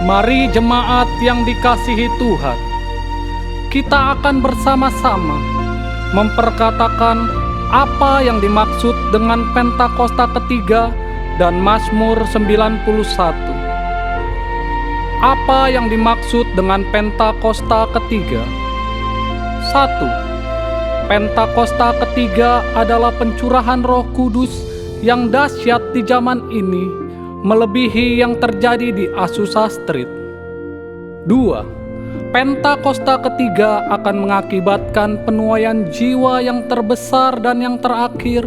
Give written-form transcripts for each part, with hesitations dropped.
Mari jemaat yang dikasihi Tuhan, kita akan bersama-sama memperkatakan apa yang dimaksud dengan Pentakosta ketiga dan Mazmur 91. Apa yang dimaksud dengan Pentakosta ketiga? 1. Pentakosta ketiga adalah pencurahan Roh Kudus yang dahsyat di zaman ini, melebihi yang terjadi di Azusa Street. 2. Pentakosta ketiga akan mengakibatkan penuaian jiwa yang terbesar dan yang terakhir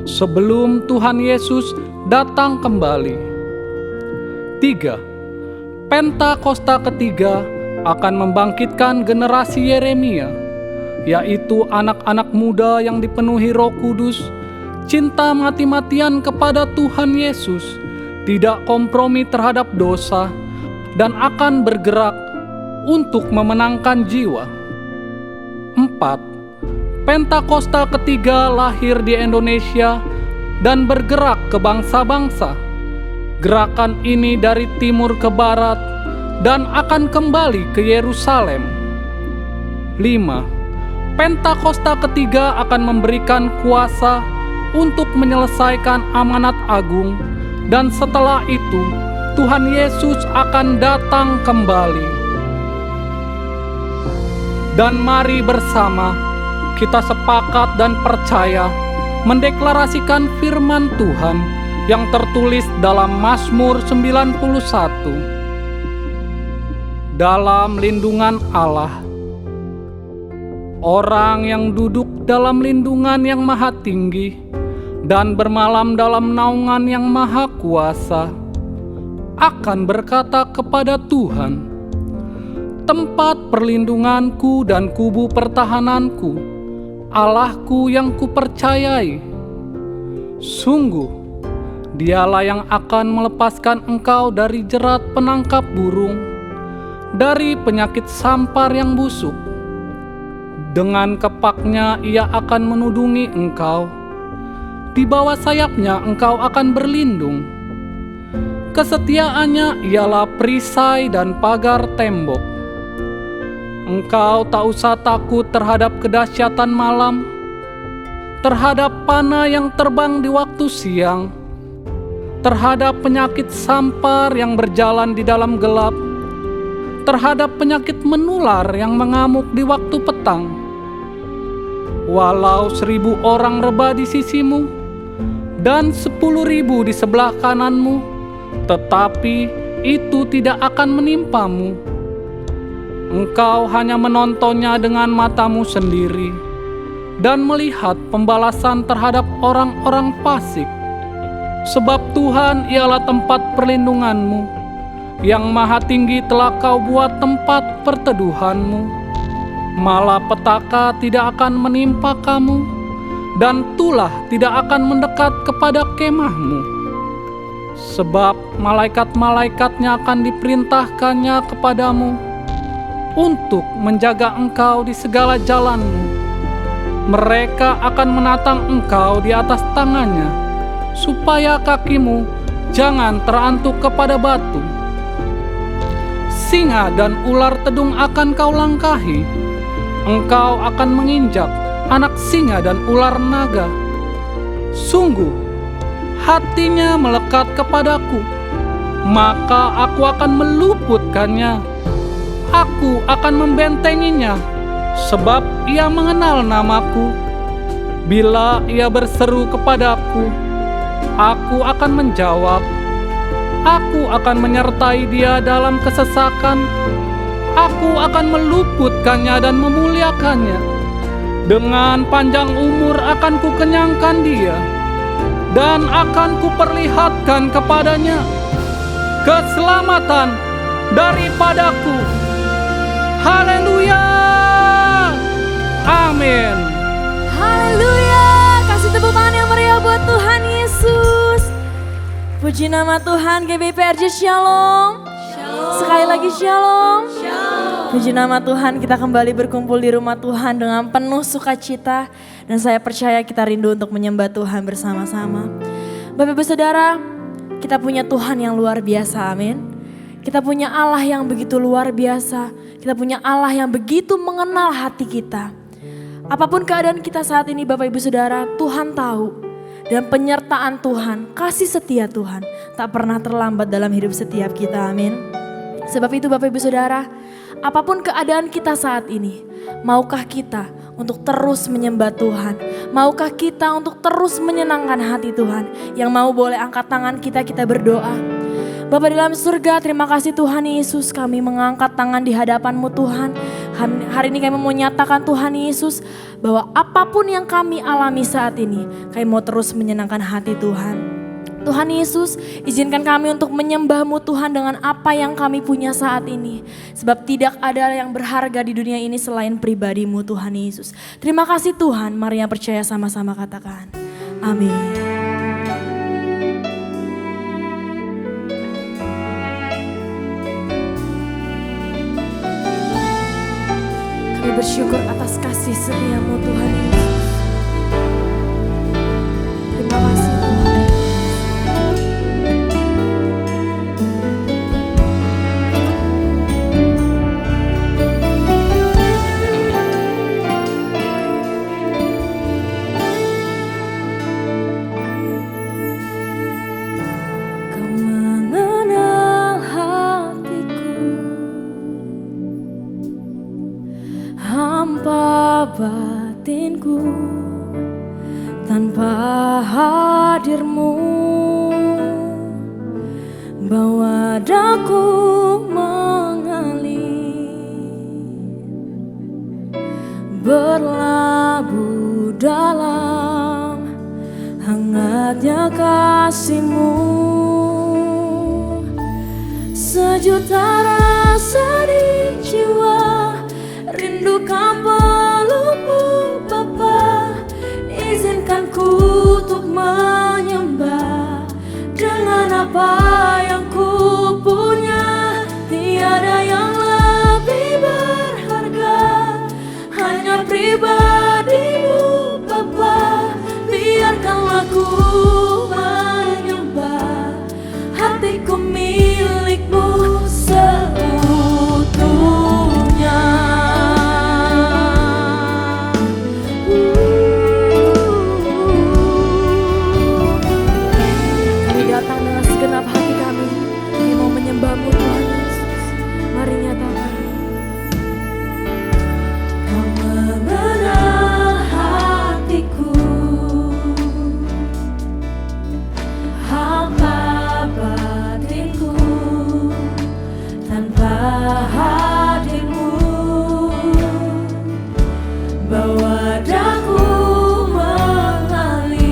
sebelum Tuhan Yesus datang kembali. 3. Pentakosta ketiga akan membangkitkan generasi Yeremia, yaitu anak-anak muda yang dipenuhi Roh Kudus, cinta mati-matian kepada Tuhan Yesus, tidak kompromi terhadap dosa, dan akan bergerak untuk memenangkan jiwa. 4. Pentakosta ketiga lahir di Indonesia dan bergerak ke bangsa-bangsa. Gerakan ini dari timur ke barat dan akan kembali ke Yerusalem. 5. Pentakosta ketiga akan memberikan kuasa untuk menyelesaikan amanat agung, dan setelah itu Tuhan Yesus akan datang kembali. Dan mari bersama kita sepakat dan percaya mendeklarasikan firman Tuhan yang tertulis dalam Mazmur 91. Dalam lindungan Allah, orang yang duduk dalam lindungan yang maha tinggi dan bermalam dalam naungan yang maha kuasa akan berkata kepada Tuhan, tempat perlindunganku dan kubu pertahananku, Allahku yang kupercayai. Sungguh, Dialah yang akan melepaskan engkau dari jerat penangkap burung, dari penyakit sampar yang busuk. Dengan kepaknya Ia akan menudungi engkau, di bawah sayapnya engkau akan berlindung. Kesetiaannya ialah perisai dan pagar tembok. Engkau tak usah takut terhadap kedahsyatan malam, terhadap panah yang terbang di waktu siang, terhadap penyakit sampar yang berjalan di dalam gelap, terhadap penyakit menular yang mengamuk di waktu petang. Walau 1.000 orang rebah di sisimu dan 10.000 di sebelah kananmu, tetapi itu tidak akan menimpamu. Engkau hanya menontonnya dengan matamu sendiri dan melihat pembalasan terhadap orang-orang fasik. Sebab Tuhan ialah tempat perlindunganmu, yang maha tinggi telah kau buat tempat perteduhanmu. Malapetaka tidak akan menimpa kamu, dan tulah tidak akan mendekat kepada kemahmu. Sebab malaikat-malaikatnya akan diperintahkannya kepadamu untuk menjaga engkau di segala jalanmu. Mereka akan menatang engkau di atas tangannya, supaya kakimu jangan terantuk kepada batu. Singa dan ular tedung akan kau langkahi. Engkau akan menginjak anak singa dan ular naga. Sungguh, hatinya melekat kepadaku, maka aku akan meluputkannya. Aku akan membentenginya, sebab ia mengenal namaku. Bila ia berseru kepadaku, aku akan menjawab. Aku akan menyertai dia dalam kesesakan. Aku akan meluputkannya dan memuliakannya. Dengan panjang umur akan kukenyangkan dia, dan akan kuperlihatkan kepadanya keselamatan daripadaku. Haleluya! Amin. Haleluya! Kasih tepuk tangan yang meriah buat Tuhan Yesus. Puji nama Tuhan. GBPRJ Shalom. Shalom. Sekali lagi Shalom. Shalom. Puji nama Tuhan, kita kembali berkumpul di rumah Tuhan dengan penuh sukacita. Dan saya percaya kita rindu untuk menyembah Tuhan bersama-sama. Bapak Ibu Saudara, kita punya Tuhan yang luar biasa, amin. Kita punya Allah yang begitu luar biasa. Kita punya Allah yang begitu mengenal hati kita. Apapun keadaan kita saat ini Bapak Ibu Saudara, Tuhan tahu. Dan penyertaan Tuhan, kasih setia Tuhan tak pernah terlambat dalam hidup setiap kita, amin. Sebab itu Bapak Ibu Saudara, apapun keadaan kita saat ini, maukah kita untuk terus menyembah Tuhan? Maukah kita untuk terus menyenangkan hati Tuhan? Yang mau boleh angkat tangan kita berdoa. Bapa di dalam surga, terima kasih Tuhan Yesus, kami mengangkat tangan di hadapan-Mu Tuhan. Hari ini kami mau nyatakan Tuhan Yesus bahwa apapun yang kami alami saat ini, kami mau terus menyenangkan hati Tuhan. Tuhan Yesus, izinkan kami untuk menyembah-Mu Tuhan dengan apa yang kami punya saat ini. Sebab tidak ada yang berharga di dunia ini selain pribadi-Mu Tuhan Yesus. Terima kasih Tuhan, mari yang percaya sama-sama katakan. Amin. Kami bersyukur atas kasih setia-Mu Tuhan Yesus. Terima kasih Tuhan. Kau mengenal hatiku, hampa batinku, tanpa hadir-Mu bawa daku mengalir, berlabuh dalam hangatnya kasih-Mu. Sejuta rasa di jiwa, rindukan pelukmu Bapa. Izinkan ku untuk menyembah dengan apa yang ku punya. Tiada yang lebih berharga, hanya pribadi-Mu Bapa. Biarkanlah ku menyembah, hatiku milik-Mu seutuhnya. Kami datang dengan segenap hati kami, kami mau menyembah-Mu Tuhan Yesus. Mari nyatakan. Kau mengenal hatiku, hampa batinku, tanpa hadir-Mu bawa daku mengalir,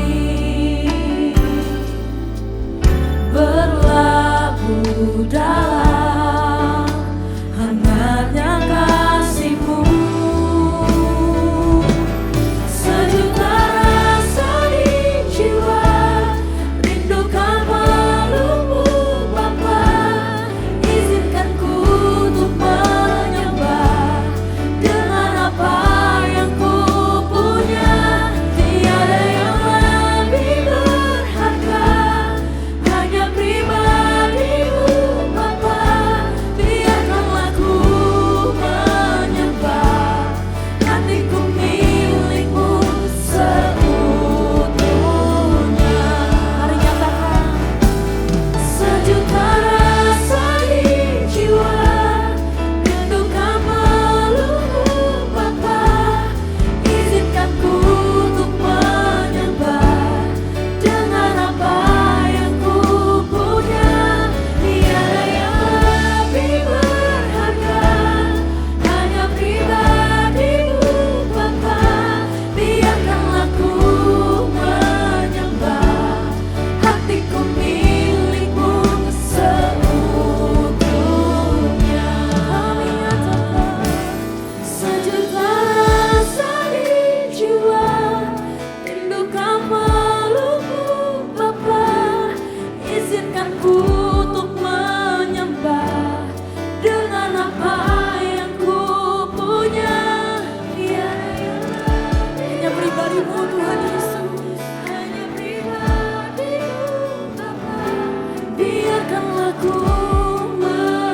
berlabuh dalam hangatnya kasih-Mu. Sejuta rasa di jiwa, rindukan pelukmu Bapa. Izinkan ku untuk menyembah dengan apa yang ku punya. Tiada yang lebih berharga, hanya pribadi-Mu Bapa. Biarkanlah ku menyembah, hatiku milik-Mu seutuhnya. Mari nyatakan. Sejuta rasa di jiwa, rindukan pelukmu Bapa. Izinkan ku untuk menyembah dengan apa yang ku punya. Tiada yang lebih berharga, hanya pribadi-Mu Bapa. Biarkanlah ku menyembah, hatiku milik-Mu seutuhnya. Kami nyatakan. Sejuta rasa di jiwa, rindukan pelukmu Bapa. Izinkan ku untuk menyembah dengan apa yang ku punya. Hanya pribadi-Mu Tuhan Yesus, hanya pribadi-Mu Bapa. Biarkanlah ku menyembah.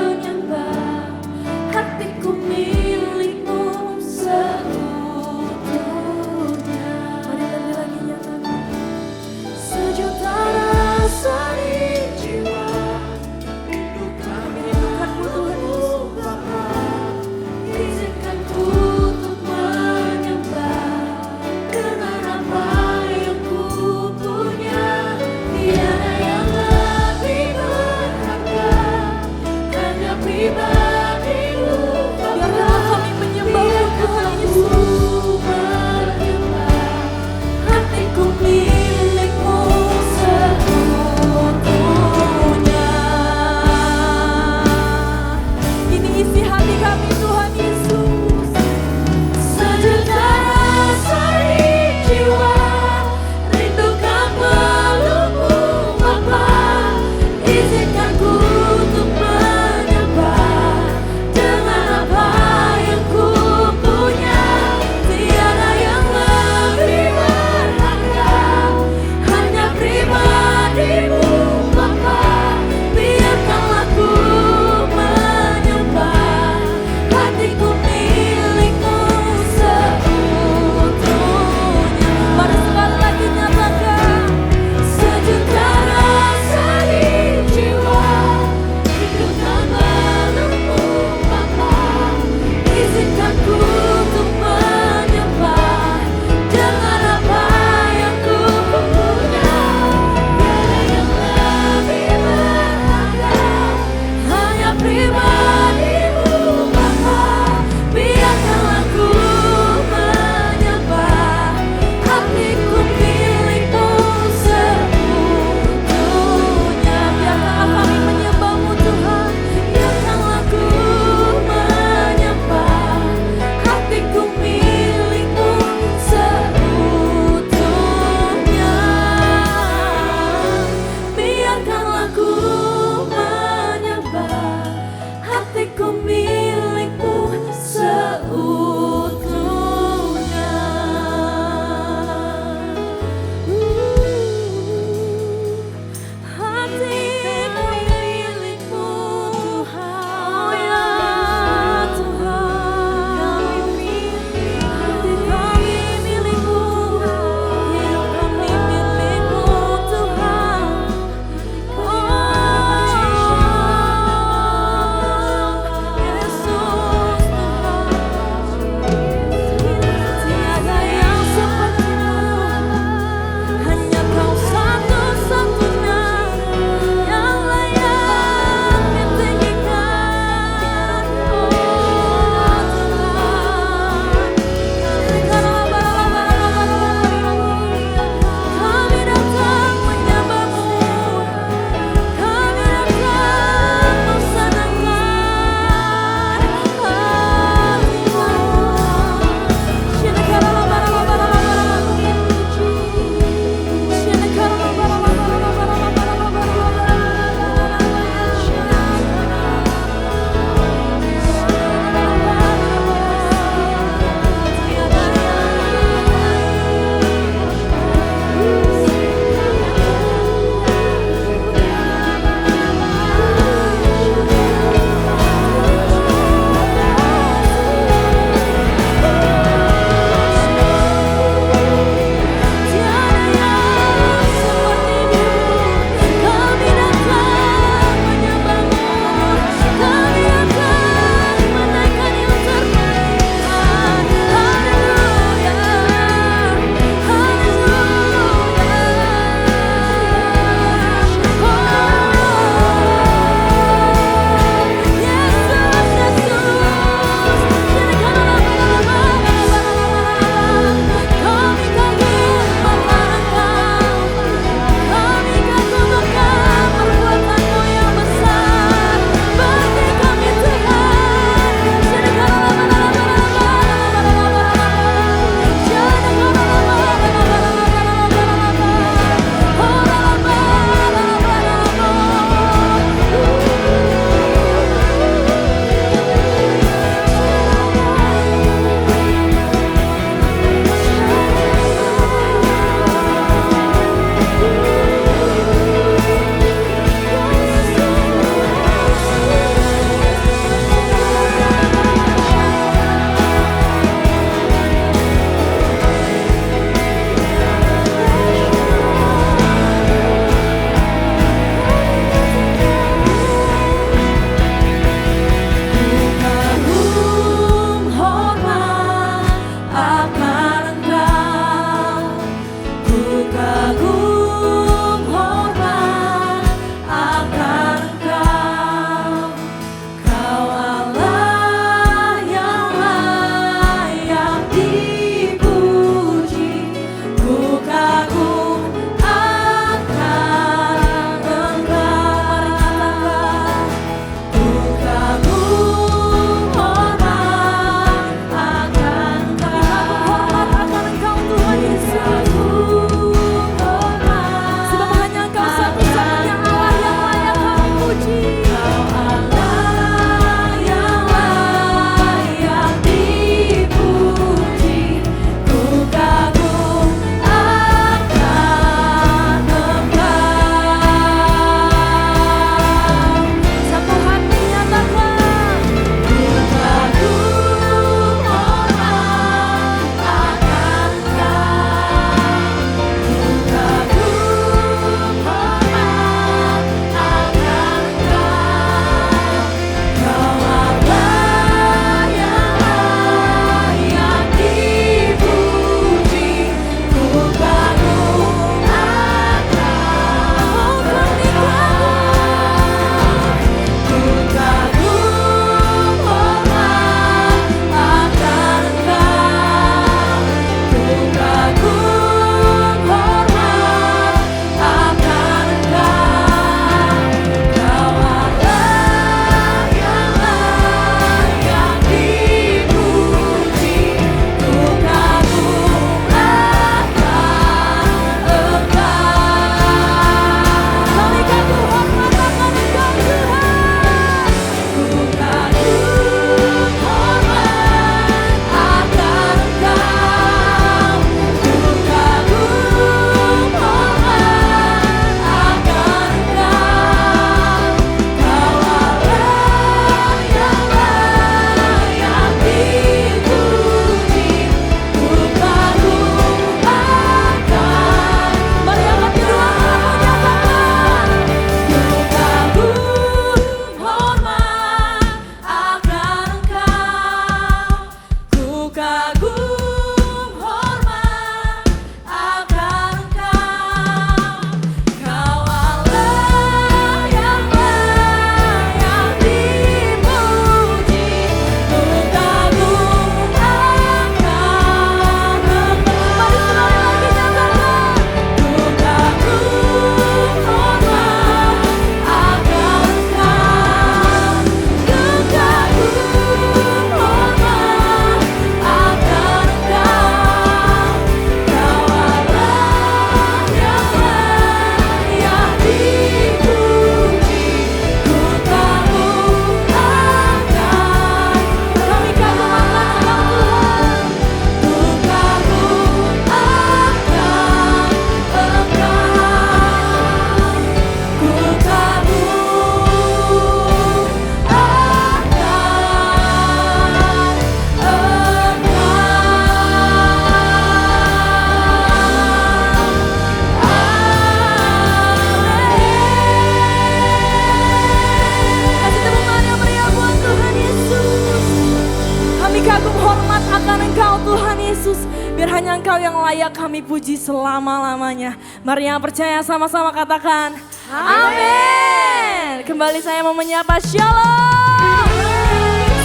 hanya Engkau yang layak kami puji selama-lamanya. Mari yang percaya sama-sama katakan amin. Kembali saya mau menyapa shalom.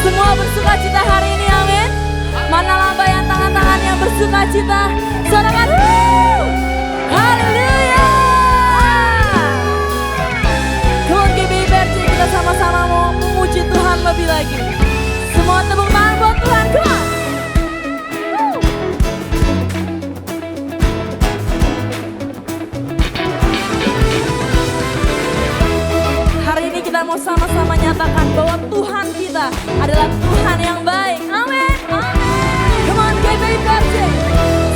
Semua bersuka cita hari ini, amin. Mana lambaian tangan-tangan yang bersuka cita? Sorakan, haleluya. Come on GBIPRJ, kita sama-sama mau memuji Tuhan lebih lagi. Semua tepuk tangan buat Tuhan, come on. Hari ini kita mau sama-sama nyatakan bahwa Tuhan kita adalah Tuhan yang baik. Amin. Come on GBIPRJ,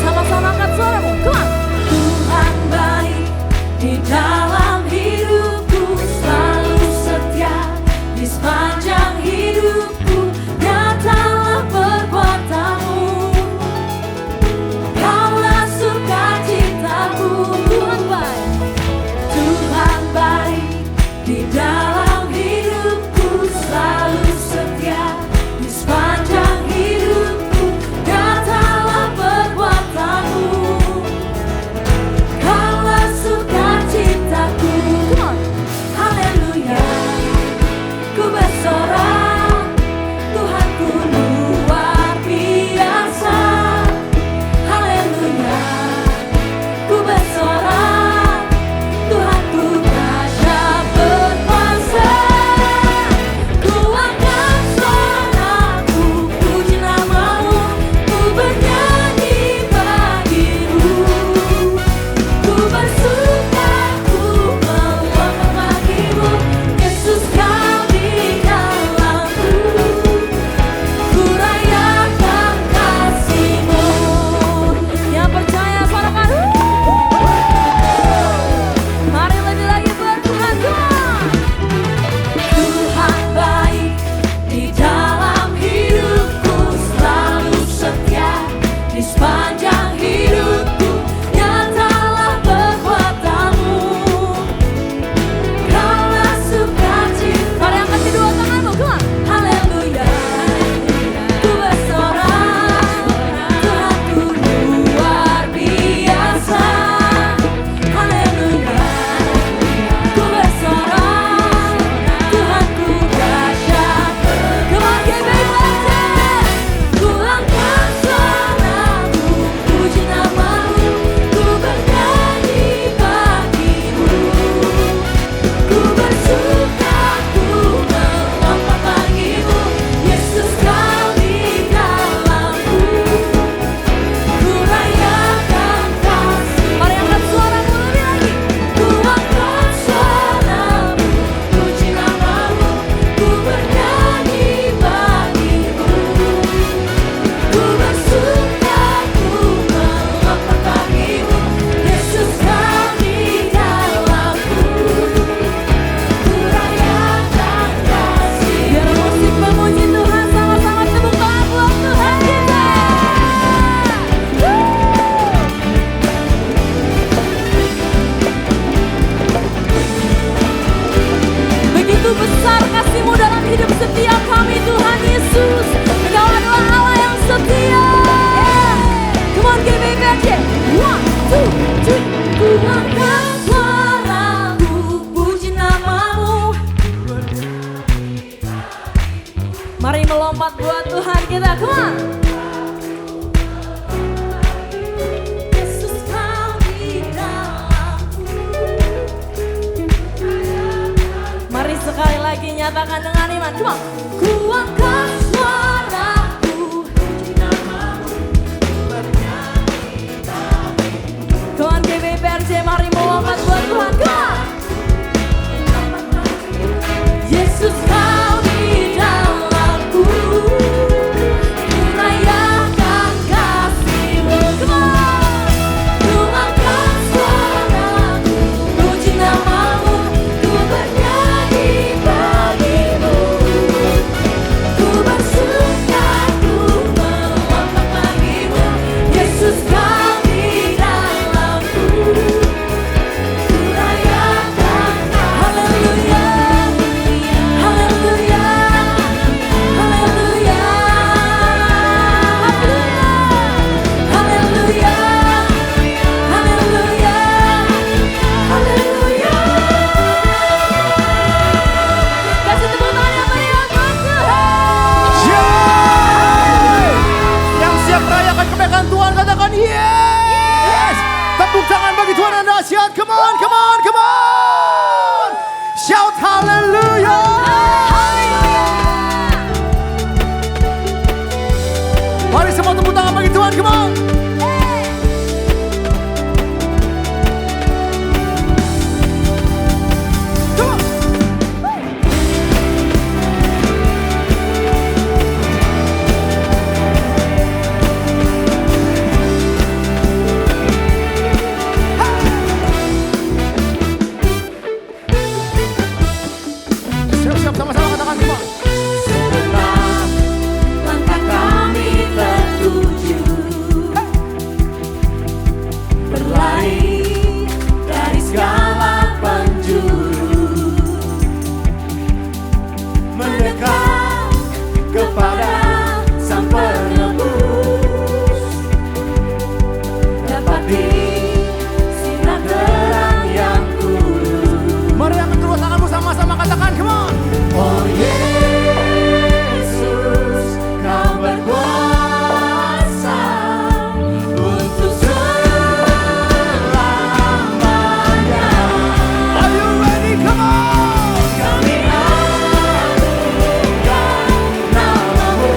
sama-sama angkat suaramu. Come on. Tuhan baik di dalam hidupku, selalu setia di sepanjang hidupku. Nyatalah perbuatanmu, Kaulah sukacitaku. Tuhan baik, Tuhan baik di dalam hidupku, selalu setia di sepanjang hidupku. Nyatalah perbuatanmu, Kaulah sukacitaku. Come on. Haleluya, ku bersorak, Tuhanku luar biasa. Haleluya, ku bersorak, Tuhanku dahsyat berkuasa. Ku angkat suaraku, puji namamu, ku bernyanyi bagimu. Ku bersuka, ku melompat bagimu, Yesus Kau di dalamku. Ku rayakan kasih-Mu. Yang percaya suarakan, mari lebih lagi buat Tuhan, Tuhan. Tuhan baik di dalam hidupku, selalu setia di sepanjang hidupku. Nyatalah perbuatanmu, Kaulah sukacita. Mari angkat kedua tanganmu, come on. Haleluya, ku bersorak, Tuhanku luar biasa. Haleluya, ku bersorak, Tuhanku dahsyat. Come on GBIPRJ, ku angkat suaraku, puji namamu, ku bernyanyi bagimu. Ku bersuka, ku melompat bagimu, Yesus Kau di dalamku. Ku rayakan kasih. Mari angkat suaramu lebih lagi. Ku angkat suaramu, puji namamu, ku bernyanyi bagimu. Ku bersuka, ku melompat bagimu, Yesus Kau di dalamku. Ku rayakan kasih. Biar musik memuji Tuhan, sama-sama tepuk tangan buat Tuhan kita. Begitu besar kasih-Mu dalam hidup setiap kami, Tuhan Yesus. Engkau adalah Allah yang setia. Come on GBIPRJ, 1, 2, 3. Ku angkat suaraku, puji namamu. Mari melompat buat Tuhan kita, come on. Yesus Kau di dalamku. Mari sekali lagi nyatakan dengan iman, come on. Ku angkat suaraku, puji namamu, ku bernyanyi bagimu. Come on GBIPRJ, mari melompat buat Tuhan, come on. Yesus Kau di dalamku, ku rayakan kasih-Mu. Come on. Ku angkat suaraku, puji namamu, ku bernyanyi bagimu. Ku Tepuk tangan bagi Tuhan yang dahsyat. Come on, come on, come on. Shout hallelujah. Mari semua tepuk tangan bagi Tuhan, come on. Siap-siap sama-sama katakan semua. Segenap langkah kami tertuju, berlari dari segala penjuru, mendekat kepada Sang Penebus, dapati sinar terang yang kudus. Mari angkat kedua tanganmu sama-sama katakan, come on. Oh Yesus, Kau berkuasa untuk selamanya. Are you ready? Come on. Kami agungkan namamu,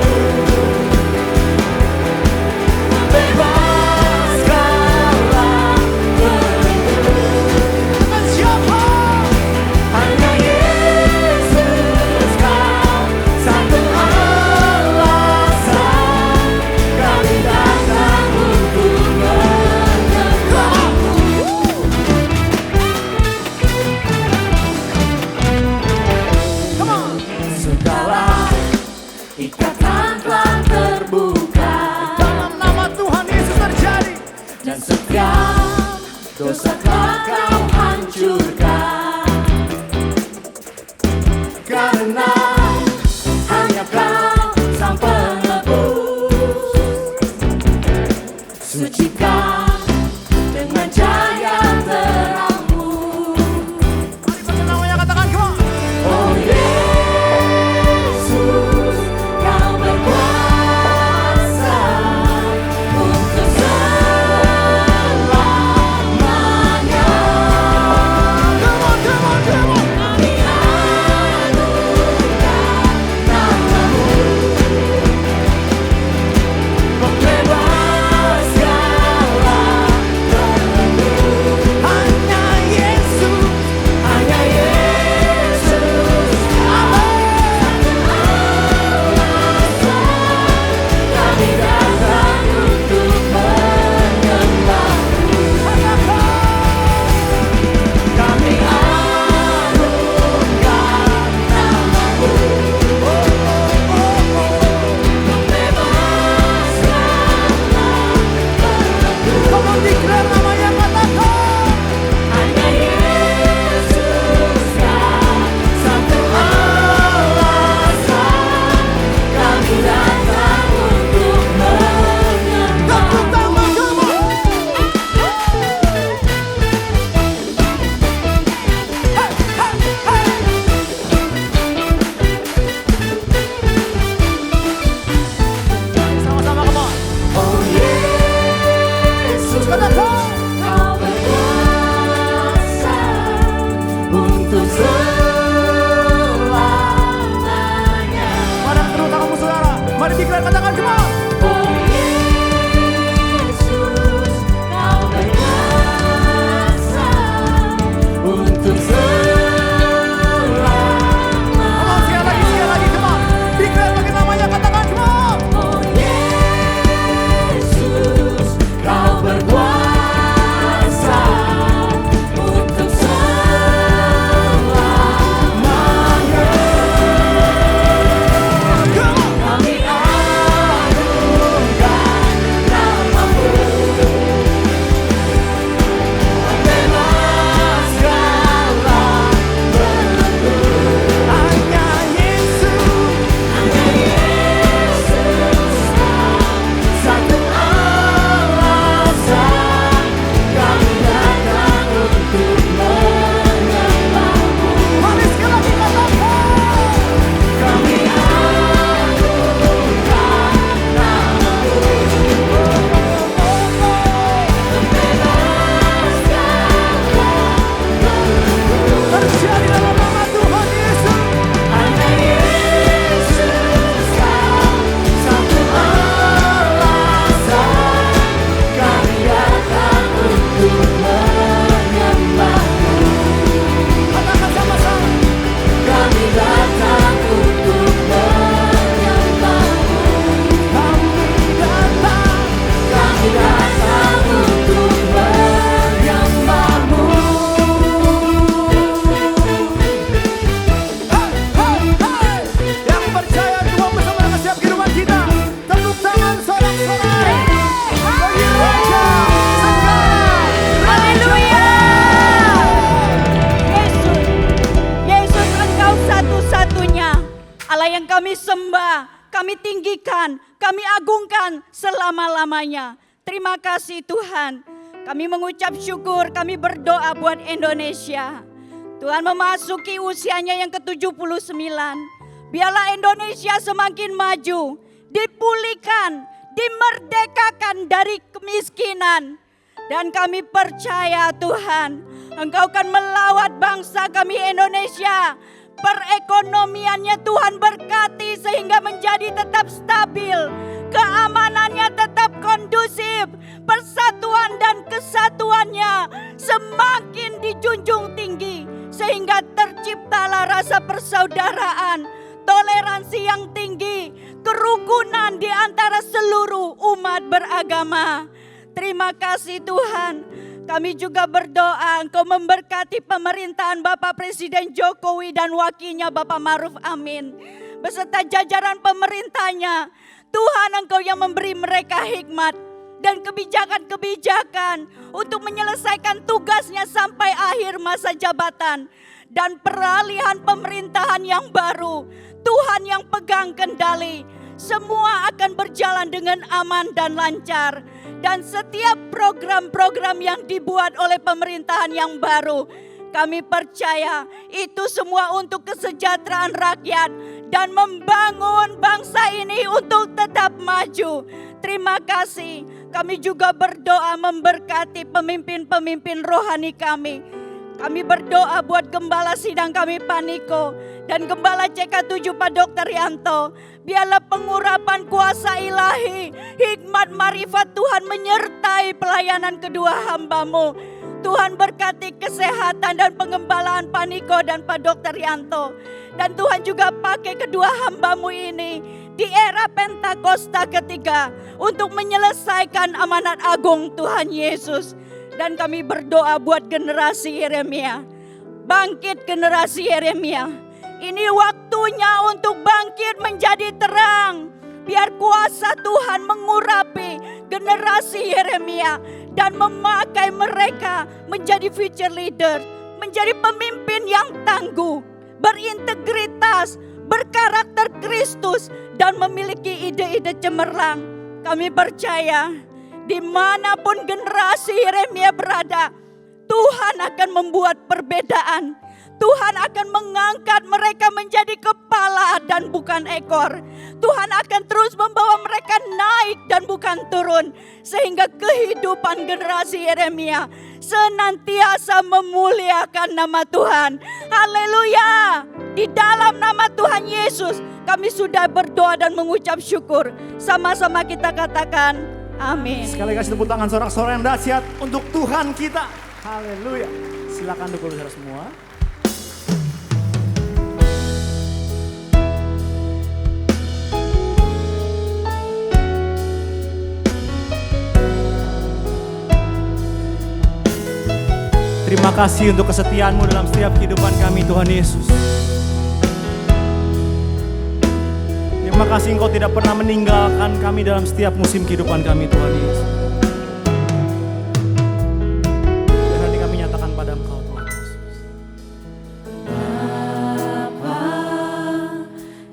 membebaskanlah belenggu. Dan siapa? Hanya Yesus Kau satu alasan kami datang untuk menyembahmu. Come on. Segala ikatan telah terbuka Dalam nama Tuhan Yesus terjadi. dan setiap dosa telah Kau hancurkan, karena hanya Kau Sang Penebus, sucikan dengan cahaya terang-Mu. Mari bagi namanya katakan, come on. Oh Yesus, Kau berkuasa untuk selamanya. kami sembah, kami tinggikan, kami agungkan selama-lamanya. Terima kasih Tuhan. Kami mengucap syukur, kami berdoa buat Indonesia. Tuhan memasuki usianya yang ke-79. Biarlah Indonesia semakin maju, dipulihkan, dimerdekakan dari kemiskinan. Dan kami percaya Tuhan, Engkau akan melawat bangsa kami Indonesia. Perekonomiannya Tuhan berkati sehingga menjadi tetap stabil. Keamanannya tetap kondusif. Persatuan dan kesatuannya semakin dijunjung tinggi. Sehingga terciptalah rasa persaudaraan, toleransi yang tinggi, kerukunan di antara seluruh umat beragama. Terima kasih Tuhan. Kami juga berdoa Engkau memberkati pemerintahan Bapak Presiden Jokowi dan wakilnya Bapak Ma'ruf Amin. Beserta jajaran pemerintahnya. Tuhan Engkau yang memberi mereka hikmat dan kebijakan-kebijakan untuk menyelesaikan tugasnya sampai akhir masa jabatan. Dan peralihan pemerintahan yang baru. Tuhan yang pegang kendali. Semua akan berjalan dengan aman dan lancar. Dan setiap program-program yang dibuat oleh pemerintahan yang baru, kami percaya itu semua untuk kesejahteraan rakyat dan membangun bangsa ini untuk tetap maju. Terima kasih. Kami juga berdoa memberkati pemimpin-pemimpin rohani kami. Kami berdoa buat Gembala Sidang kami Pak Niko dan Gembala CK7 Pak Dr. Yanto. Biarlah pengurapan kuasa ilahi, hikmat marifat Tuhan menyertai pelayanan kedua hamba-Mu. Tuhan berkati kesehatan dan pengembalaan Pak Niko dan Pak Dr. Yanto. Dan Tuhan juga pakai kedua hamba-Mu ini di era Pentakosta ketiga untuk menyelesaikan amanat agung Tuhan Yesus. Dan kami berdoa buat generasi Yeremia. Bangkit generasi Yeremia. Ini waktunya untuk bangkit menjadi terang. Biar kuasa Tuhan mengurapi generasi Yeremia. Dan memakai mereka menjadi future leader. Menjadi pemimpin yang tangguh. Berintegritas. Berkarakter Kristus. Dan memiliki ide-ide cemerlang. Kami percaya dimanapun generasi Yeremia berada, Tuhan akan membuat perbedaan. Tuhan akan mengangkat mereka menjadi kepala dan bukan ekor. Tuhan akan terus membawa mereka naik dan bukan turun. Sehingga kehidupan generasi Yeremia senantiasa memuliakan nama Tuhan. Haleluya. Di dalam nama Tuhan Yesus kami sudah berdoa dan mengucap syukur. Sama-sama kita katakan amin. Sekali kasih tepuk tangan sorak-sorai yang dahsyat untuk Tuhan kita. Haleluya. Silakan dukung saudara semua. Terima kasih untuk kesetiaan-Mu dalam setiap kehidupan kami Tuhan Yesus. Terima kasih Engkau tidak pernah meninggalkan kami dalam setiap musim kehidupan kami Tuhan Yesus. Dan nanti kami nyatakan pada Engkau Tuhan Yesus. Bapa,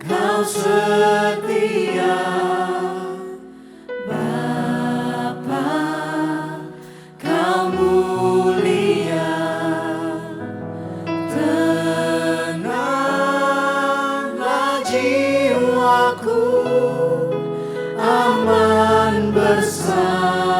Kau setia. Bapa, Kau mulia. Tenanglah jiwaku, aman bersama.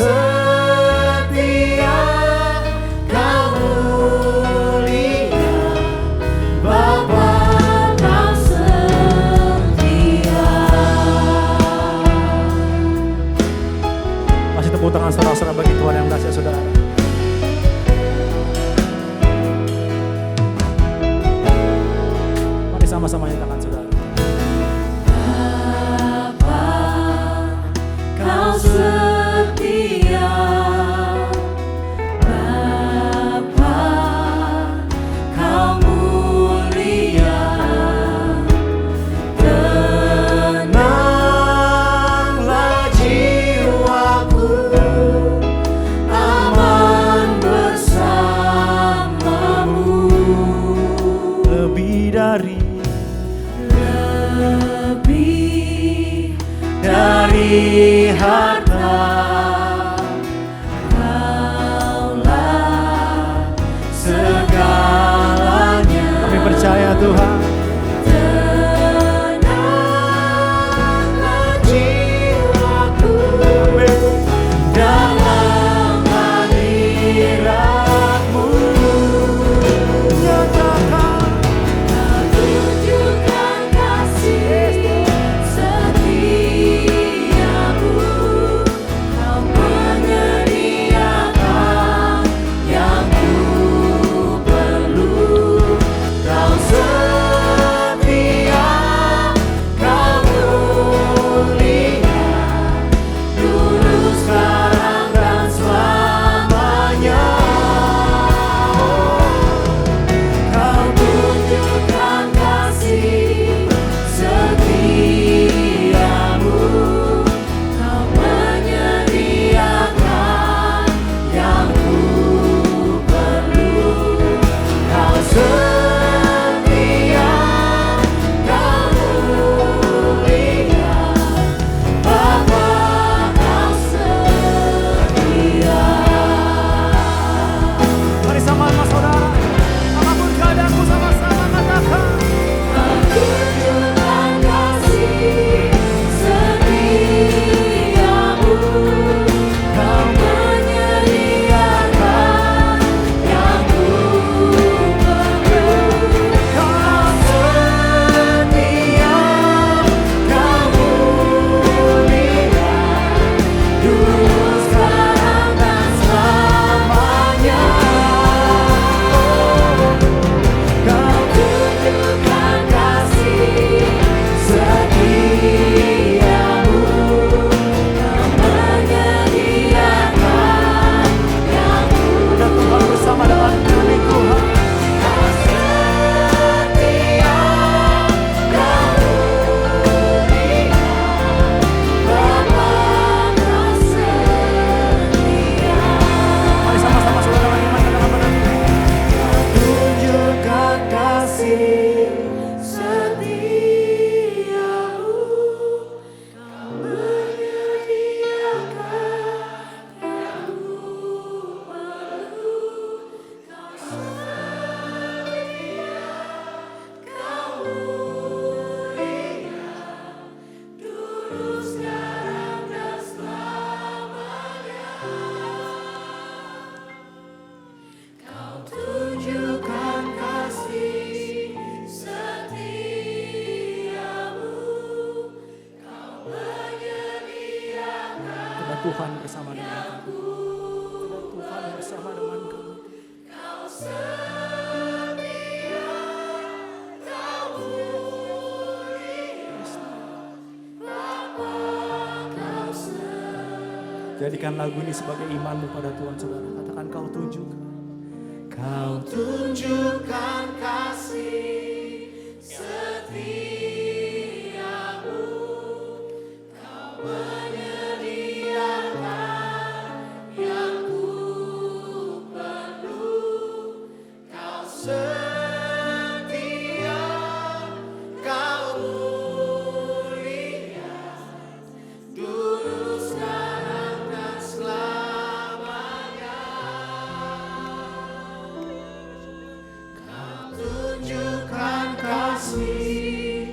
setia, Kau mulia, Bapa Kau setia. Kasih tepuk tangan saudara-saudara bagi Tuhan yang dahsyat saudara. Mari sama-sama nyatakan saudara. Kau setia, Bapa, Kau mulia, Tenanglah jiwaku, aman bersamamu. Lebih dari harta, Kaulah segalanya. Kami percaya Tuhan. Tenanglah jiwaku dalam hadirat-Mu. Nyatakan tunjukkan kasih setiamu, Kau menyediakan yang ku perlu. Kau setia, Kau mulia, dulu, sekarang, dan selamanya. Kau tunjukkan kasih setiamu, Kau menyediakan yang ku perlu. Kau setia, Kau mulia, Bapa Kau setia. Mari sama-sama saudara. Apapun keadaanmu sama-sama katakan. tunjukkan kasih setiamu, Kau menyediakan yang ku perlu. Kau setia, Kau mulia, dulu, sekarang, dan selamanya. Kau tunjukkan kasih setiamu, Kau menyediakan yang ku Dan Tuhan bersama dengan kami Tuhan. Kau setia, Kau mulia, Bapa Kau setia. Mari sama-sama saudara lagi katakan pada Tuhan. Tunjukkan kasih setiamu, Kau menyediakan yang ku perlu. Kau setia, Kau mulia, dulu, sekarang, dan selamanya. Kau tunjukkan kasih setiamu, Kau menyediakan Kepada Tuhan bersama dengan kami. Kepada Tuhan bersama dengan kami. Kau setia, Kau mulia, Bapa Kau setia. Jadikan lagu ini sebagai imanmu pada Tuhan saudara. Katakan kau tunjukkan. Kau tunjukkan kasih setiamu, Kau menyediakan yang ku perlu. Kau setia, Kau mulia, dulu, sekarang, dan selamanya. Kau tunjukkan kasih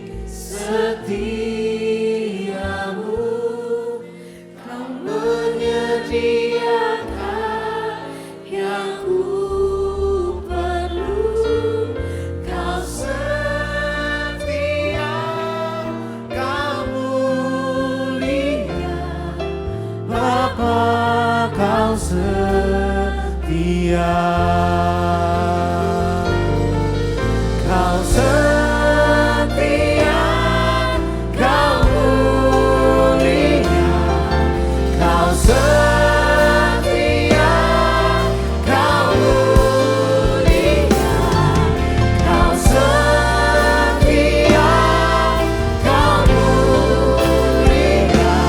setia. Kau setia, kau mulia, kau setia, kau mulia, kau setia, kau mulia,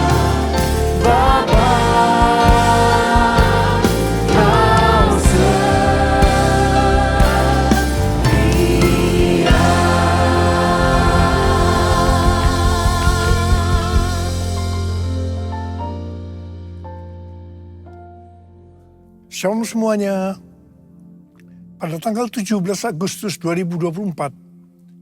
Bapa, kau Shalom semuanya. Pada tanggal 17 Agustus 2024,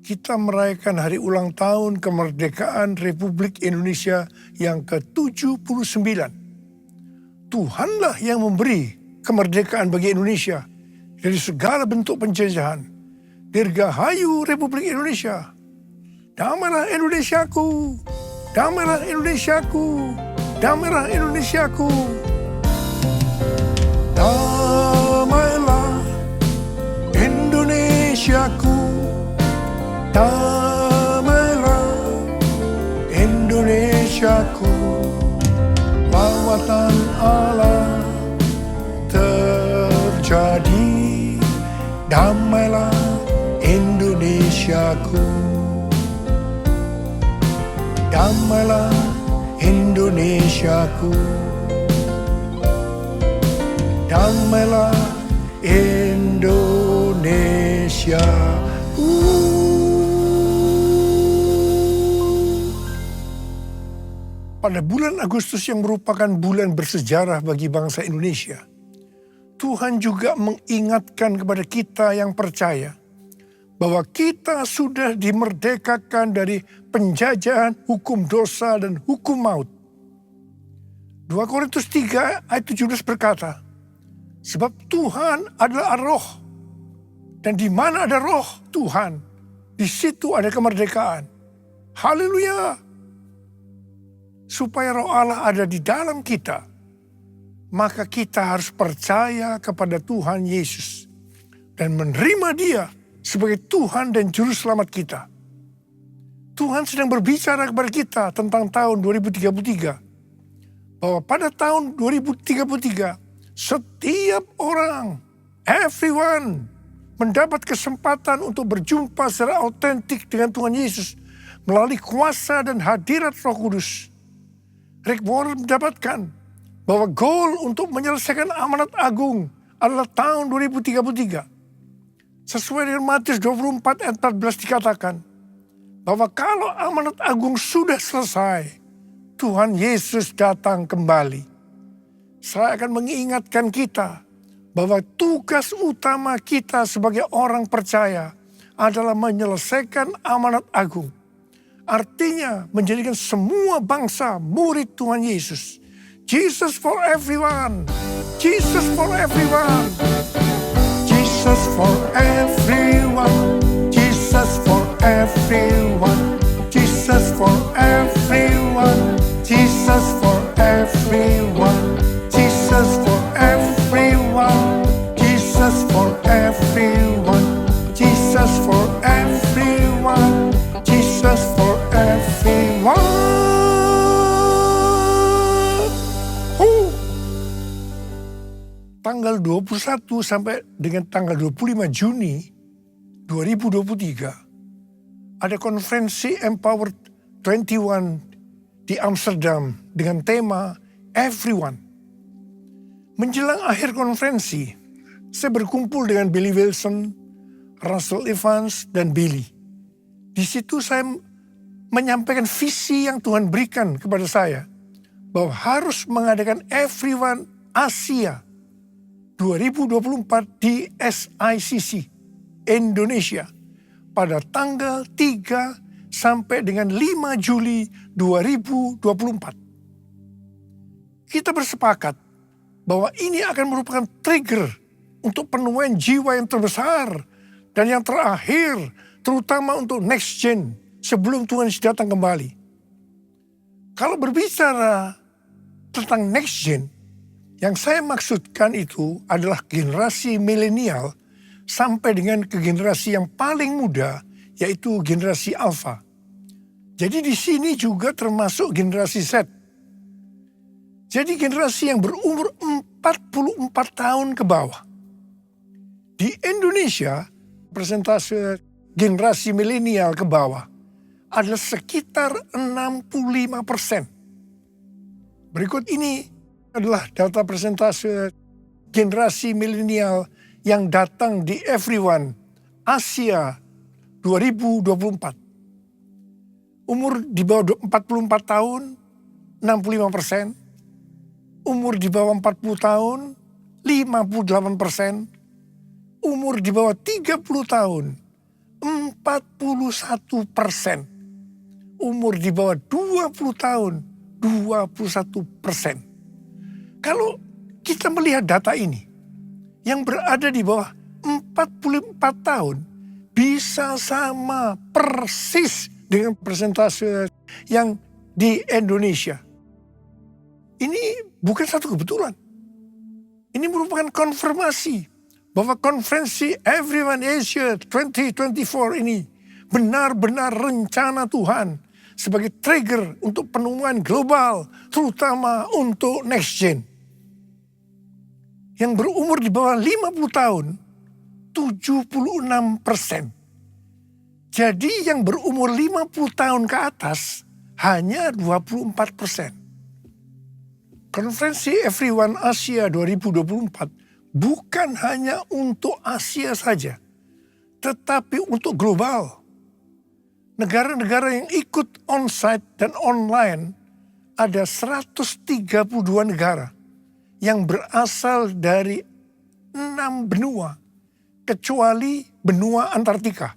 kita merayakan hari ulang tahun kemerdekaan Republik Indonesia yang ke-79. Tuhanlah yang memberi kemerdekaan bagi Indonesia dari segala bentuk penjajahan. Dirgahayu Republik Indonesia. Damailah Indonesiaku, damailah Indonesiaku, damailah Indonesiaku. Damailah Indonesiaku, damailah Indonesiaku. Lawatan Allah terjadi, damailah Indonesiaku, damailah Indonesiaku. Damailah Indonesia. Pada bulan Agustus yang merupakan bulan bersejarah bagi bangsa Indonesia, Tuhan juga mengingatkan kepada kita yang percaya bahwa kita sudah dimerdekakan dari penjajahan hukum dosa dan hukum maut. 2 Korintus 3 ayat 17 berkata, sebab Tuhan adalah roh, dan di mana ada roh Tuhan, di situ ada kemerdekaan. Haleluya! Supaya roh Allah ada di dalam kita, maka kita harus percaya kepada Tuhan Yesus dan menerima Dia sebagai Tuhan dan Juru Selamat kita. Tuhan sedang berbicara kepada kita tentang tahun 2033, bahwa pada tahun 2033, setiap orang, everyone, mendapat kesempatan untuk berjumpa secara autentik dengan Tuhan Yesus melalui kuasa dan hadirat Roh Kudus. Rick Warren mendapatkan bahwa goal untuk menyelesaikan amanat agung adalah tahun 2033. Sesuai dengan Matius 24 ayat 14 dikatakan bahwa kalau amanat agung sudah selesai, Tuhan Yesus datang kembali. Saya akan mengingatkan kita bahwa tugas utama kita sebagai orang percaya adalah menyelesaikan amanat agung. Artinya menjadikan semua bangsa murid Tuhan Yesus. Jesus for everyone. Jesus for everyone. Jesus for everyone. Jesus for everyone. Jesus for everyone. Jesus for everyone. Jesus for everyone, Jesus for everyone, Jesus for everyone, Jesus for everyone. Tanggal 21 sampai dengan tanggal 25 Juni 2023 ada konferensi Empower 21 di Amsterdam dengan tema Everyone. Menjelang akhir konferensi, saya berkumpul dengan Billy Wilson, Russell Evans, dan Billy. Di situ saya menyampaikan visi yang Tuhan berikan kepada saya, bahwa harus mengadakan Everyone Asia 2024 di SICC Indonesia pada tanggal 3 sampai dengan 5 Juli 2024. Kita bersepakat bahwa ini akan merupakan trigger untuk penemuan jiwa yang terbesar dan yang terakhir, terutama untuk next gen sebelum Tuhan Yesus datang kembali. Kalau berbicara tentang next gen, Yang saya maksudkan itu adalah generasi milenial sampai dengan ke generasi yang paling muda, yaitu generasi Alpha. Jadi di sini juga termasuk generasi Z. Jadi generasi yang berumur 44 tahun ke bawah. Di Indonesia, persentase generasi milenial ke bawah adalah sekitar 65%. Berikut ini adalah data persentase generasi milenial yang datang di Everyone Asia 2024. Umur di bawah 44 tahun, 65%. Umur di bawah 40 tahun, 58%. Umur di bawah 30 tahun, 41%. Umur di bawah 20 tahun, 21%. Kalau kita melihat data ini, yang berada di bawah 44 tahun bisa sama persis dengan persentase yang di Indonesia. Ini bukan satu kebetulan. Ini merupakan konfirmasi bahwa konferensi Everyone Asia 2024 ini benar-benar rencana Tuhan sebagai trigger untuk penemuan global, terutama untuk next gen. Yang berumur di bawah 50 tahun, 76%. Jadi yang berumur 50 tahun ke atas hanya 24%. Konferensi Everyone Asia 2024 bukan hanya untuk Asia saja, tetapi untuk global. Negara-negara yang ikut onsite dan online ada 132 negara yang berasal dari 6 benua, kecuali benua Antartika.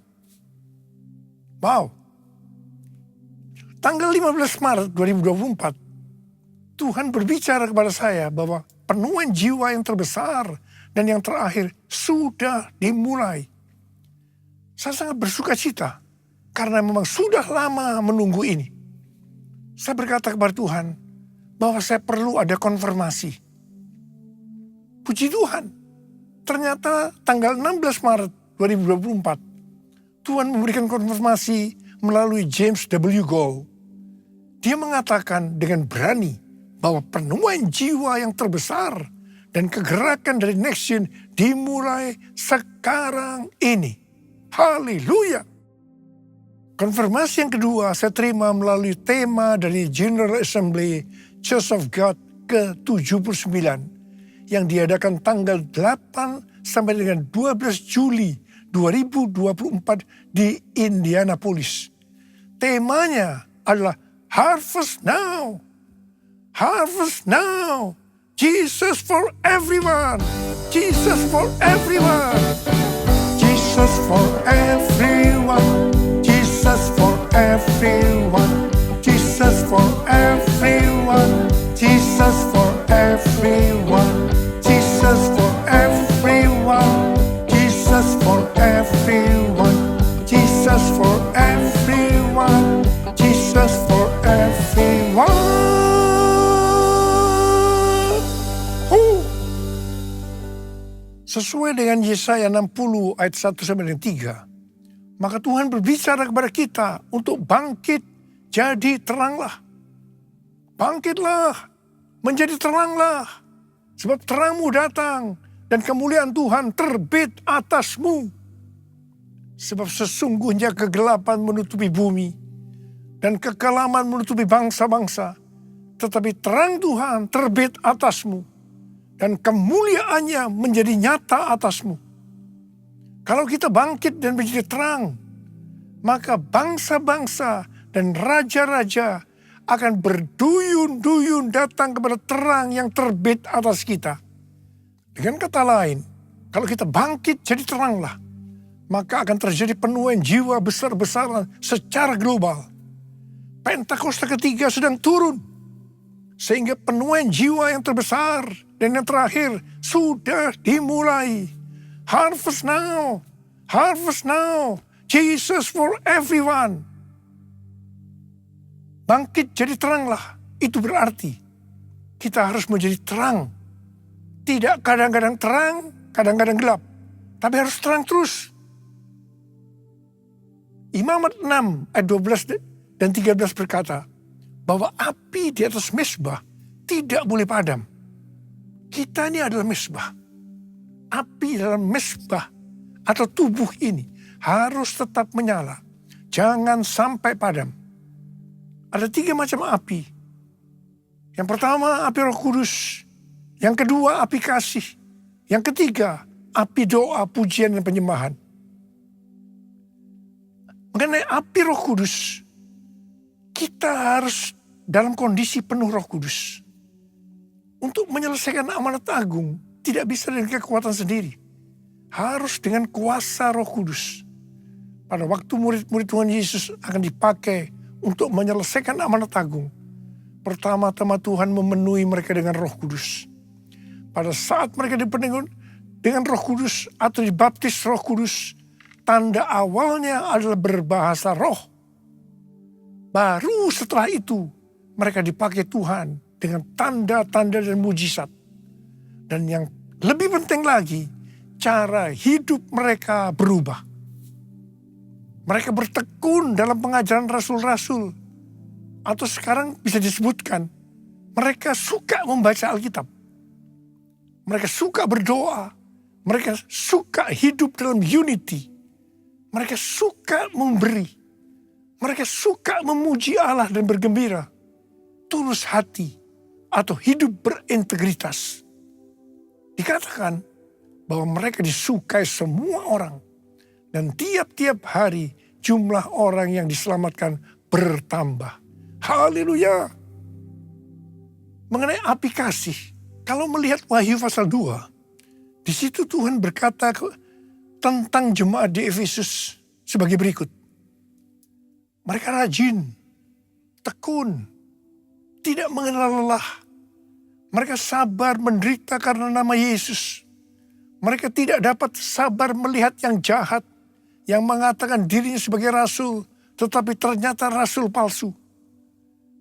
Wow. Tanggal 15 Maret 2024, Tuhan berbicara kepada saya bahwa penemuan jiwa yang terbesar dan yang terakhir sudah dimulai. Saya sangat bersuka cita karena memang sudah lama menunggu ini. Saya berkata kepada Tuhan bahwa saya perlu ada konfirmasi. Puji Tuhan, ternyata tanggal 16 Maret 2024, Tuhan memberikan konfirmasi melalui James W. Goll. Dia mengatakan dengan berani bahwa penemuan jiwa yang terbesar dan kegerakan dari Next Gen dimulai sekarang ini. Haleluya! Konfirmasi yang kedua saya terima melalui tema dari General Assembly Church of God ke-79 yang diadakan tanggal 8 sampai dengan 12 Juli 2024 di Indianapolis. Temanya adalah Harvest Now. Harvest Now. Jesus for everyone. Jesus for everyone. Jesus for everyone. Jesus for everyone. Jesus for everyone. Jesus for everyone. Jesus for everyone. Jesus for everyone. Jesus for everyone. Jesus for everyone. Sesuai dengan Yesaya 60 ayat 1 sampai dengan 3, maka Tuhan berbicara kepada kita untuk bangkit jadi teranglah. Bangkitlah, menjadi teranglah, sebab terangmu datang dan kemuliaan Tuhan terbit atasmu. Sebab sesungguhnya kegelapan menutupi bumi dan kekelaman menutupi bangsa-bangsa, tetapi terang Tuhan terbit atasmu dan kemuliaannya menjadi nyata atasmu. Kalau kita bangkit dan menjadi terang, maka bangsa-bangsa dan raja-raja akan berduyun-duyun datang kepada terang yang terbit atas kita. Dengan kata lain, kalau kita bangkit jadi teranglah, maka akan terjadi penuaian jiwa besar-besaran secara global. Pentakosta ketiga sedang turun, sehingga penuaian jiwa yang terbesar dan yang terakhir sudah dimulai. Harvest now, harvest now, Jesus for everyone. Bangkit jadi teranglah, itu berarti kita harus menjadi terang Tidak kadang-kadang terang, kadang-kadang gelap. Tapi harus terang terus. Imamat 6 ayat 12 dan 13 berkata bahwa api di atas mezbah tidak boleh padam. Kita ini adalah mezbah. Api dalam mezbah atau tubuh ini harus tetap menyala. Jangan sampai padam. Ada 3 macam api. Yang pertama api Roh Kudus. Yang kedua api kasih. Yang ketiga api doa, pujian, dan penyembahan. Mengenai api Roh Kudus, kita harus dalam kondisi penuh Roh Kudus. Untuk menyelesaikan amanat agung, tidak bisa dengan kekuatan sendiri. Harus dengan kuasa Roh Kudus. Pada waktu murid-murid Tuhan Yesus akan dipakai untuk menyelesaikan amanat agung, pertama-tama Tuhan memenuhi mereka dengan Roh Kudus. Pada saat mereka dipenuhi dengan Roh Kudus atau dibaptis Roh Kudus, tanda awalnya adalah berbahasa roh. Baru setelah itu mereka dipakai Tuhan dengan tanda-tanda dan mujizat. Dan yang lebih penting lagi, cara hidup mereka berubah. Mereka bertekun dalam pengajaran rasul-rasul. Atau sekarang bisa disebutkan, mereka suka membaca Alkitab. Mereka suka berdoa. Mereka suka hidup dalam unity. Mereka suka memberi. Mereka suka memuji Allah dan bergembira. Tulus hati atau hidup berintegritas. Dikatakan bahwa mereka disukai semua orang. Dan tiap-tiap hari jumlah orang yang diselamatkan bertambah. Haleluya. Mengenai api kasih, kalau melihat Wahyu pasal 2, di situ Tuhan berkata tentang jemaat di Efesus sebagai berikut. Mereka rajin, tekun, tidak mengenal lelah. Mereka sabar menderita karena nama Yesus. Mereka tidak dapat sabar melihat yang jahat, yang mengatakan dirinya sebagai rasul, tetapi ternyata rasul palsu.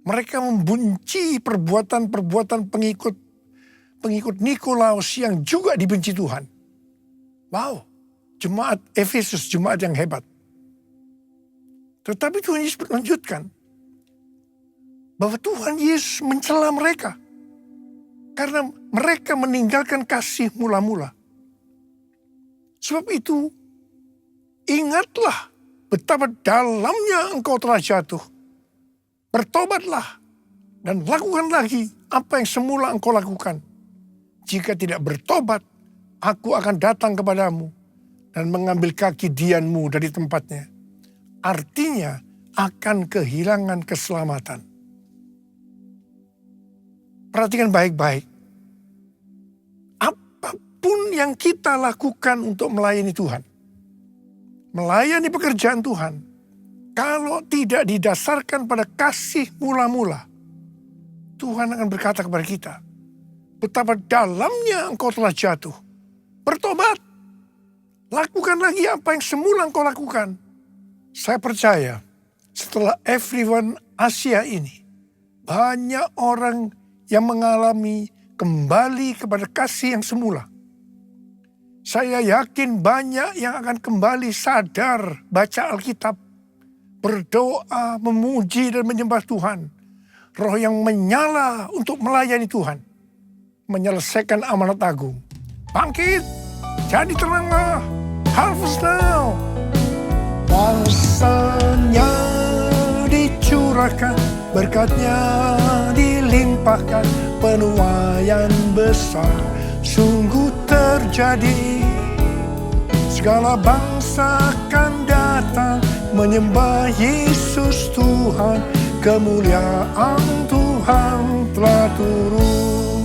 Mereka membenci perbuatan-perbuatan pengikut Nikolaus yang juga dibenci Tuhan. Wow. Jemaat Efesus, jemaat yang hebat. Tetapi Tuhan Yesus melanjutkan bahwa Tuhan Yesus mencela mereka karena mereka meninggalkan kasih mula-mula. Sebab itu, ingatlah betapa dalamnya engkau telah jatuh. Bertobatlah dan lakukan lagi apa yang semula engkau lakukan. Jika tidak bertobat, aku akan datang kepadamu dan mengambil kaki dianmu dari tempatnya. Artinya akan kehilangan keselamatan. Perhatikan baik-baik. Apapun yang kita lakukan untuk melayani Tuhan, melayani pekerjaan Tuhan, kalau tidak didasarkan pada kasih mula-mula, Tuhan akan berkata kepada kita, betapa dalamnya engkau telah jatuh. Bertobat. Lakukan lagi apa yang semula engkau lakukan. Saya percaya setelah Everyone Asia ini, banyak orang yang mengalami kembali kepada kasih yang semula. Saya yakin banyak yang akan kembali sadar baca Alkitab, berdoa, memuji dan menyembah Tuhan. Roh yang menyala untuk melayani Tuhan, menyelesaikan amanat agung. Bangkit, jadi teranglah. Harvest now. Kuasanya dicurahkan, berkatnya dilimpahkan, penuaian besar sungguh terjadi. Segala bangsa akan datang menyembah Yesus Tuhan, kemuliaan Tuhan telah turun.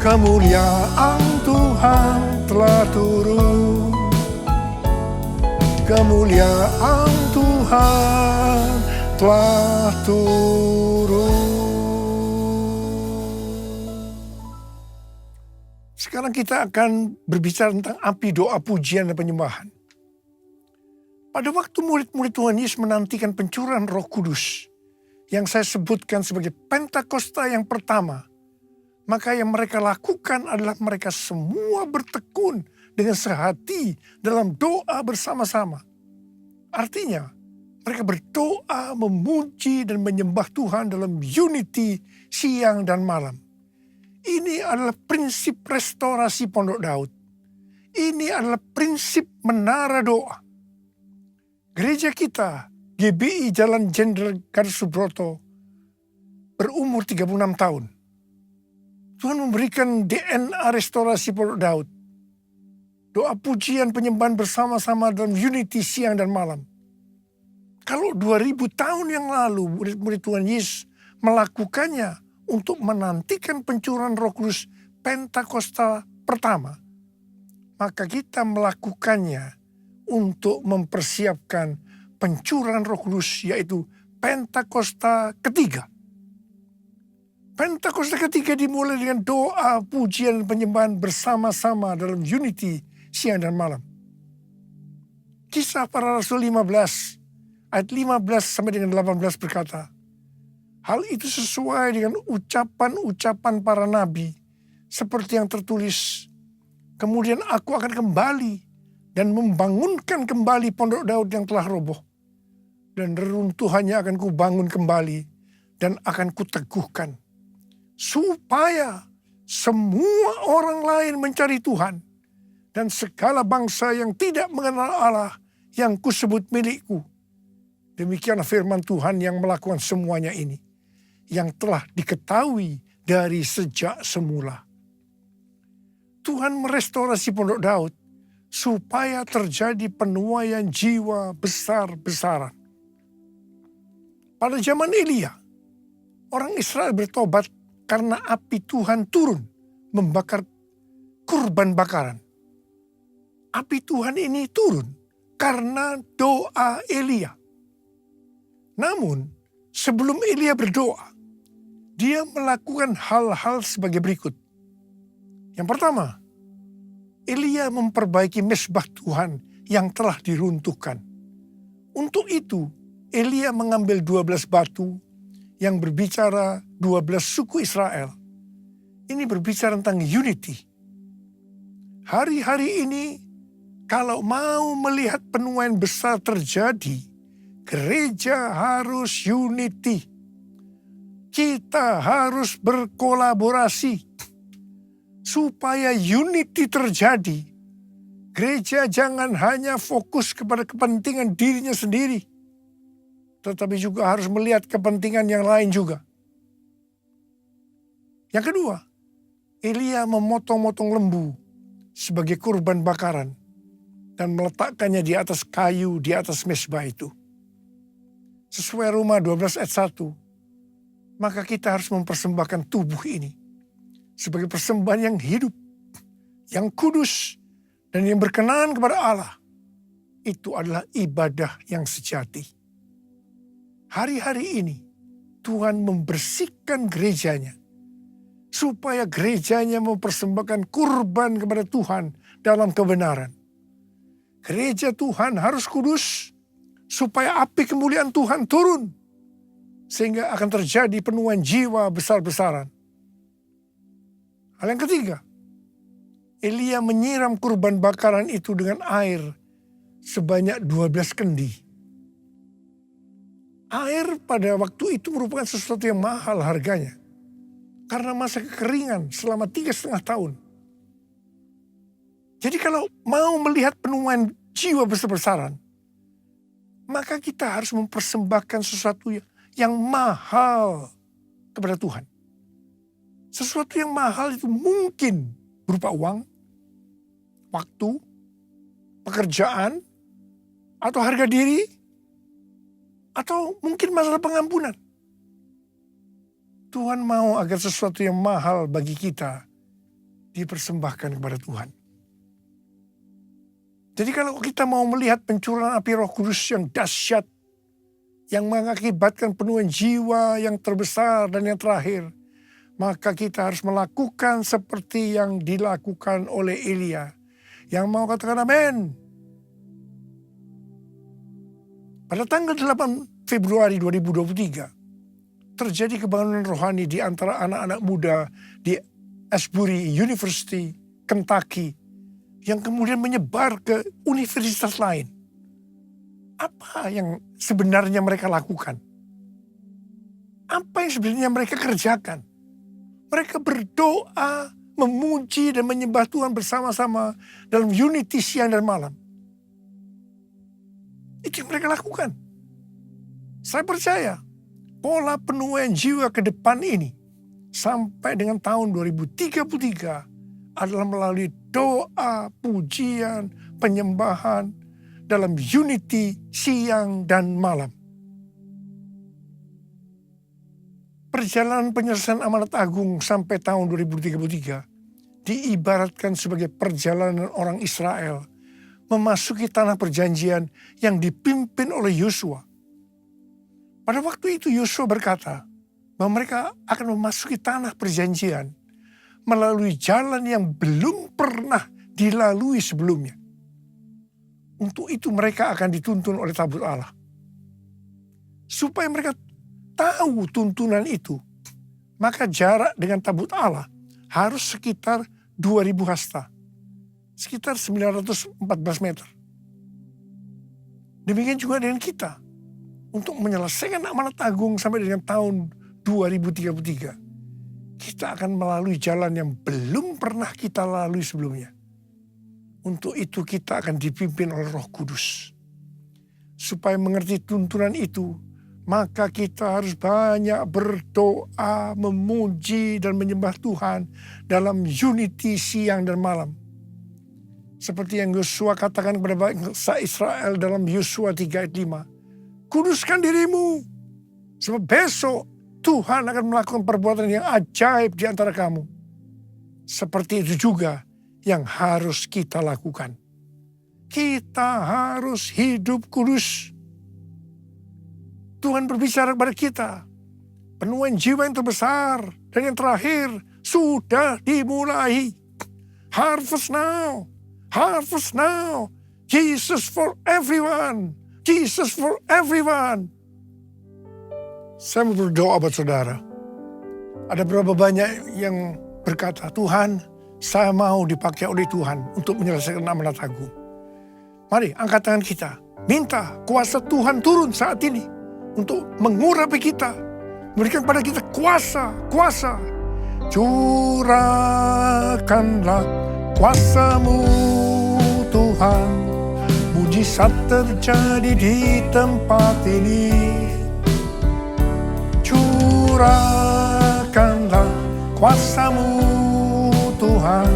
Kemuliaan Tuhan telah turun. Kemuliaan Tuhan telah turun. Sekarang kita akan berbicara tentang api doa, pujian, dan penyembahan. Pada waktu murid-murid Tuhan Yesus menantikan pencurahan Roh Kudus, yang saya sebutkan sebagai Pentakosta yang pertama, Maka yang mereka lakukan adalah mereka semua bertekun dengan sehati dalam doa bersama-sama. Artinya, mereka berdoa, memuji dan menyembah Tuhan dalam unity siang dan malam. Ini adalah prinsip restorasi Pondok Daud. Ini adalah prinsip menara doa. Gereja kita, GBI Jalan Jenderal Gatot Subroto, berumur 36 tahun. Tuhan memberikan DNA restorasi Pondok Daud. Doa pujian penyembahan bersama-sama dalam unity siang dan malam. Kalau 2000 tahun yang lalu murid-murid Tuhan Yesus melakukannya untuk menantikan pencurahan Roh Kudus Pentakosta pertama, maka kita melakukannya untuk mempersiapkan pencurahan Roh Kudus, yaitu Pentakosta ketiga. Pentakosta ketiga dimulai dengan doa, pujian, penyembahan bersama-sama dalam unity siang dan malam. Kisah Para Rasul 15 ayat 15 sampai dengan 18 berkata, hal itu sesuai dengan ucapan-ucapan para nabi seperti yang tertulis. Kemudian aku akan kembali dan membangunkan kembali Pondok Daud yang telah roboh. Dan reruntuhannya akan kubangun kembali dan akan kuteguhkan. Supaya semua orang lain mencari Tuhan. Dan segala bangsa yang tidak mengenal Allah yang kusebut milikku. Demikianlah firman Tuhan yang melakukan semuanya ini. Yang telah diketahui dari sejak semula. Tuhan merestorasi Pondok Daud supaya terjadi penuaian jiwa besar-besaran. Pada zaman Elia, orang Israel bertobat karena api Tuhan turun membakar kurban bakaran. Api Tuhan ini turun karena doa Elia. Namun, sebelum Elia berdoa, dia melakukan hal-hal sebagai berikut. Yang pertama, Elia memperbaiki mezbah Tuhan yang telah diruntuhkan. Untuk itu, Elia mengambil 12 batu yang berbicara 12 suku Israel. Ini berbicara tentang unity. Hari-hari ini, kalau mau melihat penuaian besar terjadi, gereja harus unity. Kita harus berkolaborasi. Supaya unity terjadi, gereja jangan hanya fokus kepada kepentingan dirinya sendiri, tetapi juga harus melihat kepentingan yang lain juga. Yang kedua, Elia memotong-motong lembu sebagai kurban bakaran dan meletakkannya di atas kayu di atas mezbah itu. Sesuai Roma 12 ayat 1, maka kita harus mempersembahkan tubuh ini sebagai persembahan yang hidup, yang kudus, dan yang berkenan kepada Allah. Itu adalah ibadah yang sejati. Hari-hari ini, Tuhan membersihkan gerejanya, supaya gerejanya mempersembahkan kurban kepada Tuhan dalam kebenaran. Gereja Tuhan harus kudus, supaya api kemuliaan Tuhan turun, sehingga akan terjadi penuaian jiwa besar-besaran. Hal yang ketiga, Elia menyiram kurban bakaran itu dengan air sebanyak 12 kendi. Air pada waktu itu merupakan sesuatu yang mahal harganya. Karena masa kekeringan selama 3,5 tahun. Jadi kalau mau melihat penuaian jiwa besar-besaran, maka kita harus mempersembahkan sesuatu yang mahal kepada Tuhan. Sesuatu yang mahal itu mungkin berupa uang, waktu, pekerjaan, atau harga diri, atau mungkin masalah pengampunan. Tuhan mau agar sesuatu yang mahal bagi kita dipersembahkan kepada Tuhan. Jadi kalau kita mau melihat pencurahan api Roh Kudus yang dahsyat, yang mengakibatkan penuaian jiwa yang terbesar dan yang terakhir, maka kita harus melakukan seperti yang dilakukan oleh Elia. Yang mau katakan amin. Pada tanggal 8 Februari 2023, terjadi kebangunan rohani di antara anak-anak muda di Asbury University, Kentucky, yang kemudian menyebar ke universitas lain. Apa yang sebenarnya mereka lakukan? Apa yang sebenarnya mereka kerjakan? Mereka berdoa, memuji dan menyembah Tuhan bersama-sama dalam unity siang dan malam. Itu yang mereka lakukan. Saya percaya pola penuaian jiwa ke depan ini sampai dengan tahun 2033 adalah melalui doa, pujian, penyembahan dalam unity siang dan malam. Perjalanan penyelesaian amanat agung sampai tahun 2033 diibaratkan sebagai perjalanan orang Israel memasuki tanah perjanjian yang dipimpin oleh Yosua. Pada waktu itu Yosua berkata bahwa mereka akan memasuki tanah perjanjian melalui jalan yang belum pernah dilalui sebelumnya. Untuk itu mereka akan dituntun oleh tabut Allah. Supaya mereka tahu tuntunan itu, maka jarak dengan tabut Allah harus sekitar 2000 hasta. Sekitar 914 meter. Demikian juga dengan kita. Untuk menyelesaikan amanat agung sampai dengan tahun 2033. Kita akan melalui jalan yang belum pernah kita lalui sebelumnya. Untuk itu kita akan dipimpin oleh Roh Kudus. Supaya mengerti tuntunan itu, maka kita harus banyak berdoa, memuji dan menyembah Tuhan dalam unity siang dan malam. Seperti yang Yosua katakan kepada bangsa Israel dalam Yosua 3 ayat 5. Kuduskan dirimu, sebab besok Tuhan akan melakukan perbuatan yang ajaib di antara kamu. Seperti itu juga yang harus kita lakukan. Kita harus hidup kudus. Tuhan berbicara kepada kita. Penuaian jiwa yang terbesar dan yang terakhir sudah dimulai. Harvest now. Harvest now. Jesus for everyone. Jesus for everyone. Saya mau berdoa buat saudara. Ada berapa banyak yang berkata, Tuhan, saya mau dipakai oleh Tuhan untuk menyelesaikan amanat agung. Mari angkat tangan kita. Minta kuasa Tuhan turun saat ini. Untuk mengurapi kita. Memberikan pada kita kuasa. Curahkanlah kuasa-Mu Tuhan. Mujizat terjadi di tempat ini. Curahkanlah kuasa-Mu Tuhan.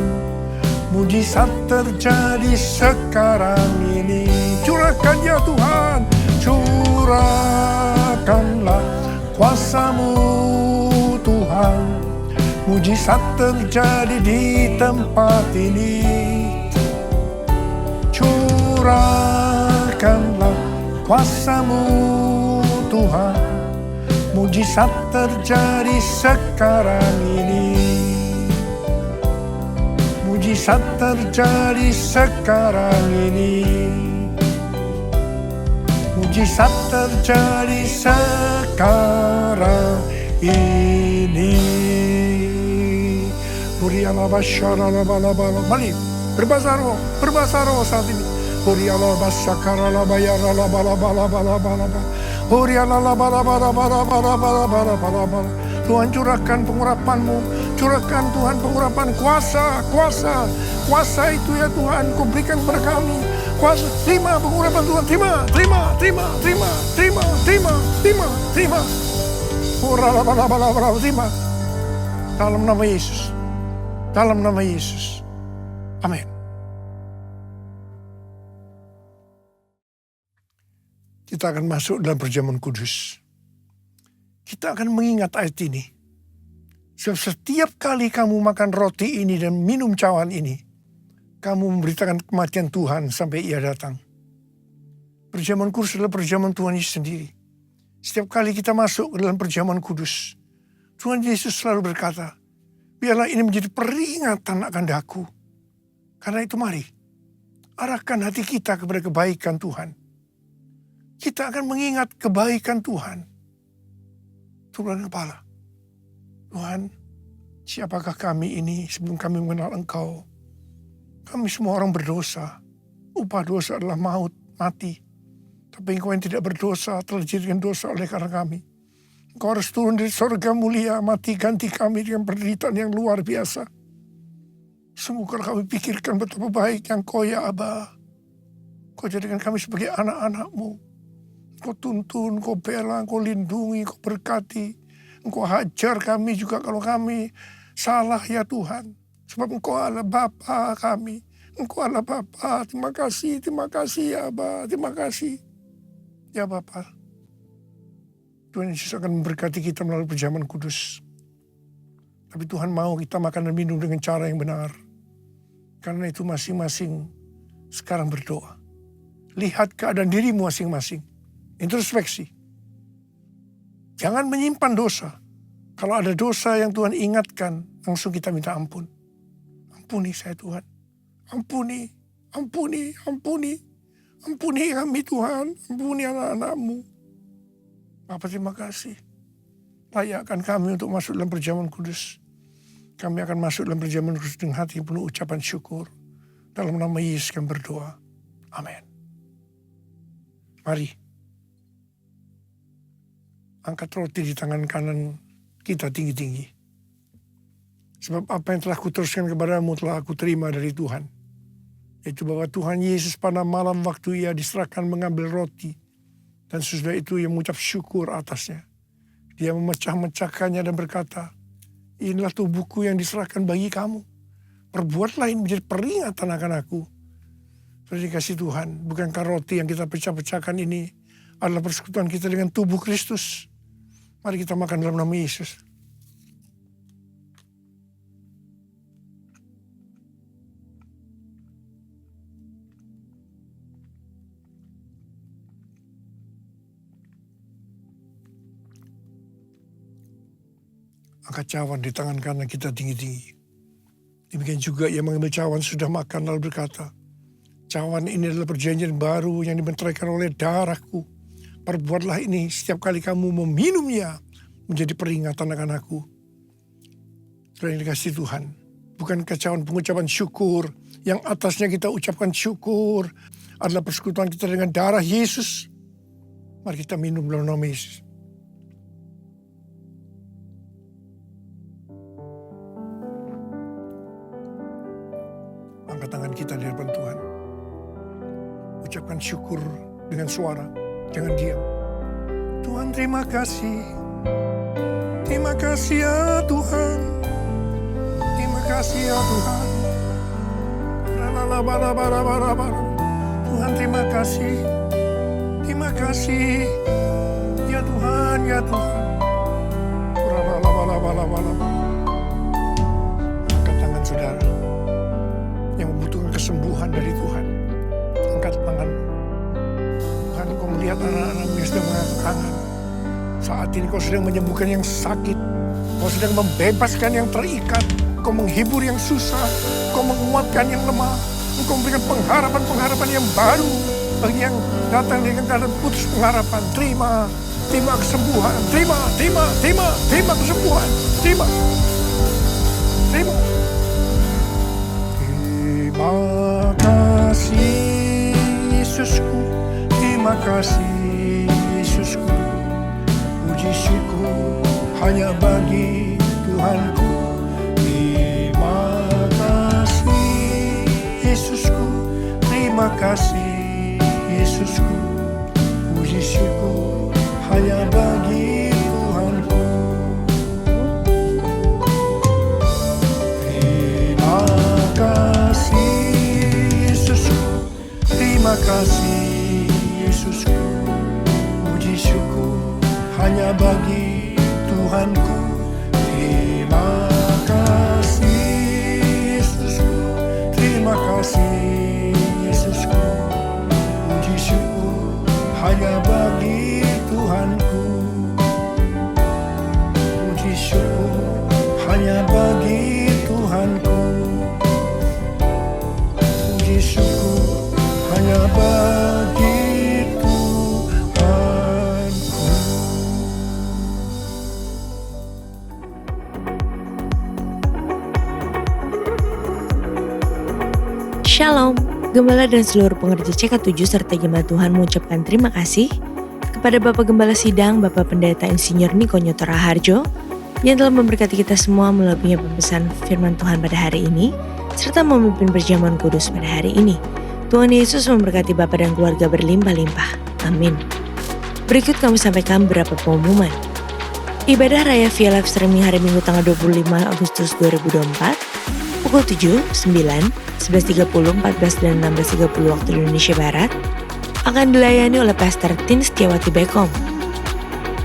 Mujizat terjadi sekarang ini. Curahkan ya Tuhan. Curahkanlah kuasa-Mu Tuhan. Mujizat terjadi di tempat ini. Curahkanlah kuasa-Mu Tuhan. Mujizat terjadi sekarang ini. Mujizat terjadi sekarang ini. Mujizat terjadi sekarang ini. Mari berbahasa roh saat ini. Tuhan curahkan pengurapan-Mu. Curahkan Tuhan pengurapan kuasa itu ya Tuhan. Kau berikan kepada kami. Kuasa, terima pengurapan Tuhan. Terima. Terima. Dalam nama Yesus. Dalam nama Yesus. Amin. Kita akan masuk dalam perjamuan kudus. Kita akan mengingat ayat ini. Sebab setiap kali kamu makan roti ini dan minum cawan ini, kamu memberitakan kematian Tuhan sampai Ia datang. Perjamuan kudus adalah perjamuan Tuhan Yesus sendiri. Setiap kali kita masuk ke dalam perjamuan kudus, Tuhan Yesus selalu berkata, biarlah ini menjadi peringatan akan daku. Karena itu mari, arahkan hati kita kepada kebaikan Tuhan. Kita akan mengingat kebaikan Tuhan. Turun kepala. Tuhan, siapakah kami ini sebelum kami mengenal Engkau? Kami semua orang berdosa. Upah dosa adalah maut, mati. Tapi Engkau yang tidak berdosa telah dijadikan dosa oleh karena kami. Engkau harus turun dari surga mulia, mati ganti kami dengan penderitaan yang luar biasa. Sungguh kalau kami pikirkan betapa baik yang Kau ya Aba. Kau jadikan kami sebagai anak-anak-Mu. Kau tuntun, Kau bela, Kau lindungi, Kau berkati. Engkau hajar kami juga kalau kami salah ya Tuhan. Sebab Engkau adalah Bapa kami. Engkau adalah Bapa. Terima kasih ya Aba. Terima kasih. Ya Bapa. Tuhan Yesus akan memberkati kita melalui perjamuan kudus. Tapi Tuhan mau kita makan dan minum dengan cara yang benar. Karena itu masing-masing sekarang berdoa. Lihat keadaan dirimu masing-masing. Introspeksi. Jangan menyimpan dosa. Kalau ada dosa yang Tuhan ingatkan, langsung kita minta ampun. Ampuni saya Tuhan. Ampuni kami Tuhan. Ampuni anak-anak-Mu. Bapa terima kasih. Layakkan kami untuk masuk dalam perjamuan kudus. Kami akan masuk dalam perjamuan kudus dengan hati penuh ucapan syukur. Dalam nama Yesus kami berdoa. Amin. Mari. Angkat roti di tangan kanan kita tinggi-tinggi. Sebab apa yang telah kuteruskan kepadamu telah aku terima dari Tuhan. Yaitu bahwa Tuhan Yesus pada malam waktu ia diserahkan mengambil roti. Dan sesudah itu ia mengucap syukur atasnya. Dia memecah-mecahkannya dan berkata, inilah tubuhku yang diserahkan bagi kamu. Perbuatlah ini menjadi peringatan akan aku. Sudah dikasih Tuhan, bukankah roti yang kita pecah-pecahkan ini adalah persekutuan kita dengan tubuh Kristus. Mari kita makan dalam nama Yesus. Angkat cawan di tangan kanan kita tinggi-tinggi. Demikian juga ia mengambil cawan sudah makan lalu berkata, cawan ini adalah perjanjian baru yang dibenteraikan oleh darahku. Perbuatlah ini setiap kali kamu meminumnya menjadi peringatan akan aku. Saudara yang dikasihi Tuhan, bukan cawan pengucapan syukur yang atasnya kita ucapkan syukur adalah persekutuan kita dengan darah Yesus. Mari kita minum dalam nama Yesus. Angkat tangan kita di hadapan Tuhan. Ucapkan syukur dengan suara. Jangan diam. Tuhan terima kasih. Terima kasih ya Tuhan. Terima kasih ya Tuhan. Tuhan terima kasih. Terima kasih. Ya Tuhan, ya Tuhan. Angkat tangan saudara yang membutuhkan kesembuhan dari Tuhan. Angkat tangan. Tuhan, kau melihat anak-anakmu yang sedang mengangkat tangan. Saat ini kau sedang menyembuhkan yang sakit. Kau sedang membebaskan yang terikat. Kau menghibur yang susah. Kau menguatkan yang lemah. Engkau memberikan pengharapan-pengharapan yang baru. Bagi yang datang dengan keadaan putus pengharapan. Terima kesembuhan. Terima kesembuhan. Terima kasih Yesusku. Terima kasih Yesusku. Puji syukur hanya bagi Tuhanku. Terima kasih Yesusku. Terima kasih Yesusku. Puji syukur hanya bagi Tuhanku. Terima kasih Yesusku. Terima kasih Yesusku. Puji syukur hanya bagi Tuhanku. Terima kasih Yesusku. Terima kasih Yesusku. Puji syukur hanya bagi Tuhanku. Puji syukur hanya bagi Tuhanku. Puji syukur hanya bagi Tuhanku. Shalom, Gembala dan seluruh pengerja CK7 serta jemaat Tuhan mengucapkan terima kasih kepada Bapak Gembala Sidang, Bapak Pendeta Insinyur Niko Nyoto Raharjo yang telah memberkati kita semua melalui pembesaran firman Tuhan pada hari ini serta memimpin perjamuan kudus pada hari ini. Tuhan Yesus memberkati Bapak dan keluarga berlimpah-limpah. Amin. Berikut kami sampaikan beberapa pengumuman. Ibadah Raya via live streaming hari Minggu tanggal 25 Agustus 2024 pukul 7, 9, 11.30, 14, dan 16.30 waktu Indonesia Barat akan dilayani oleh Pastor Tin Setiawati Bekom.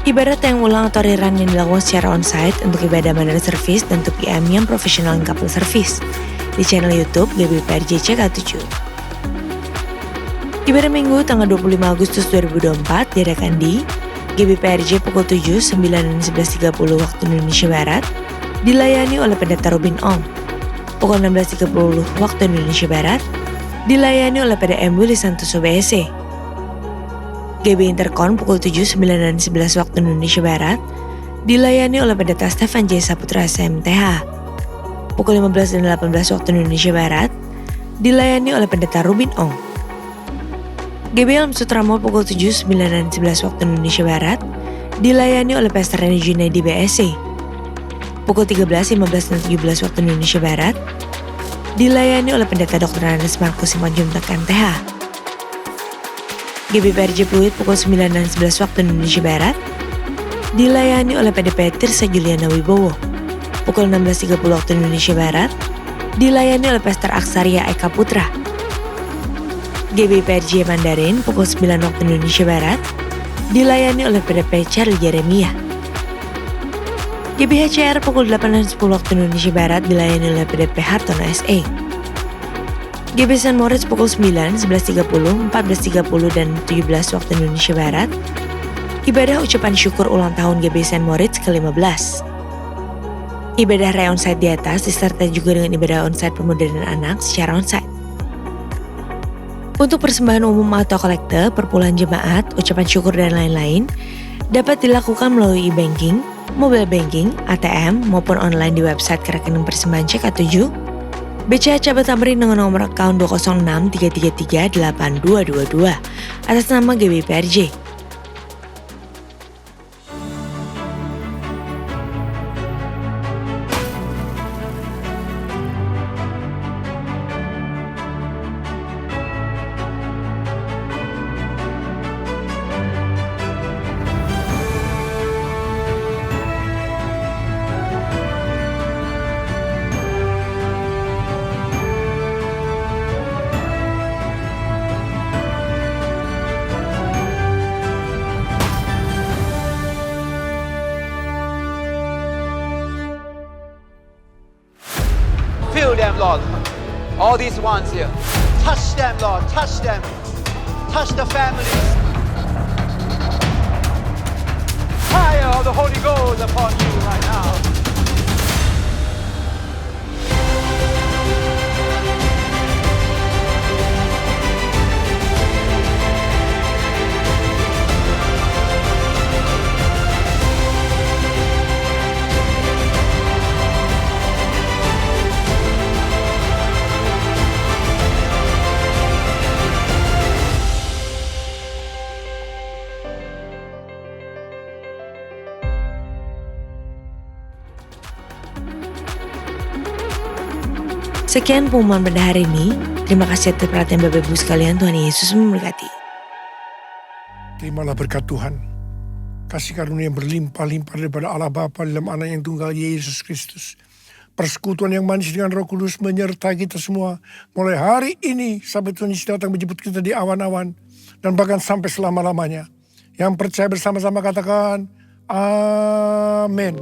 Ibadat yang ulang atau rerun yang dilakukan secara onsite untuk ibadah mandiri service dan 2PM yang profesional dan couple service di channel YouTube GBPRJ CK7. Ibadah Minggu tanggal 25 Agustus 2024 diadakan di GBPRJ pukul 7, 9, dan 11.30 waktu Indonesia Barat dilayani oleh Pendeta Robin Ong. Pukul 16.30 waktu Indonesia Barat dilayani oleh PDM Willy Santoso BSC. GB Intercon pukul 7, 9, dan 11 waktu Indonesia Barat dilayani oleh Pendeta Stefan J. Saputra SMTH. Pukul 15 dan 18 waktu Indonesia Barat dilayani oleh Pendeta Robin Ong. GB Elm Sutramo pukul 7, 9, dan 11 waktu Indonesia Barat dilayani oleh Pastor Reni Junaidi BSC. Pukul 13, 15, dan 17 waktu Indonesia Barat dilayani oleh Pendeta Dr. Andes Markus Simanjuntak MTH. GBPRJ Pluit pukul 9 dan 11 waktu Indonesia Barat dilayani oleh PDP Tirsa Juliana Wibowo. Pukul 16.30 waktu Indonesia Barat dilayani oleh Pastor Aksaria Eka Putra. GBPRJ Mandarin pukul 9 waktu Indonesia Barat dilayani oleh PDP Charlie Jeremia. GBHCR pukul 8 dan 10 waktu Indonesia Barat dilayani oleh PDP Hartono SE. GB San Moritz pukul 9, 11.30, 14.30, dan 17 waktu Indonesia Barat ibadah ucapan syukur ulang tahun GB San Moritz ke-15. Ibadah Raya Onsite di atas disertai juga dengan ibadah onsite pemuda dan anak secara onsite. Untuk persembahan umum atau kolekte, perpuluhan jemaat, ucapan syukur, dan lain-lain dapat dilakukan melalui e-banking, mobile banking, ATM, maupun online di website rekening persembahan CK7, BCA Cabang Tamrin dengan nomor akun 206-333-8222 atas nama GBPRJ. Fill them, Lord. All these ones here. Touch them, Lord. Touch them. Touch the families. Fire of the Holy Ghost upon you right now. Sekian pengumuman pada hari ini. Terima kasih atas perhatian Bapak Ibu sekalian. Tuhan Yesus memberkati. Terimalah berkat Tuhan. Kasih karunia yang berlimpah-limpah daripada Allah Bapa dalam Anak yang tunggal Yesus Kristus. Persekutuan yang manis dengan Roh Kudus menyertai kita semua. Mulai hari ini sampai Tuhan Yesus datang menjemput kita di awan-awan. Dan bahkan sampai selama-lamanya. Yang percaya bersama-sama katakan, Amin.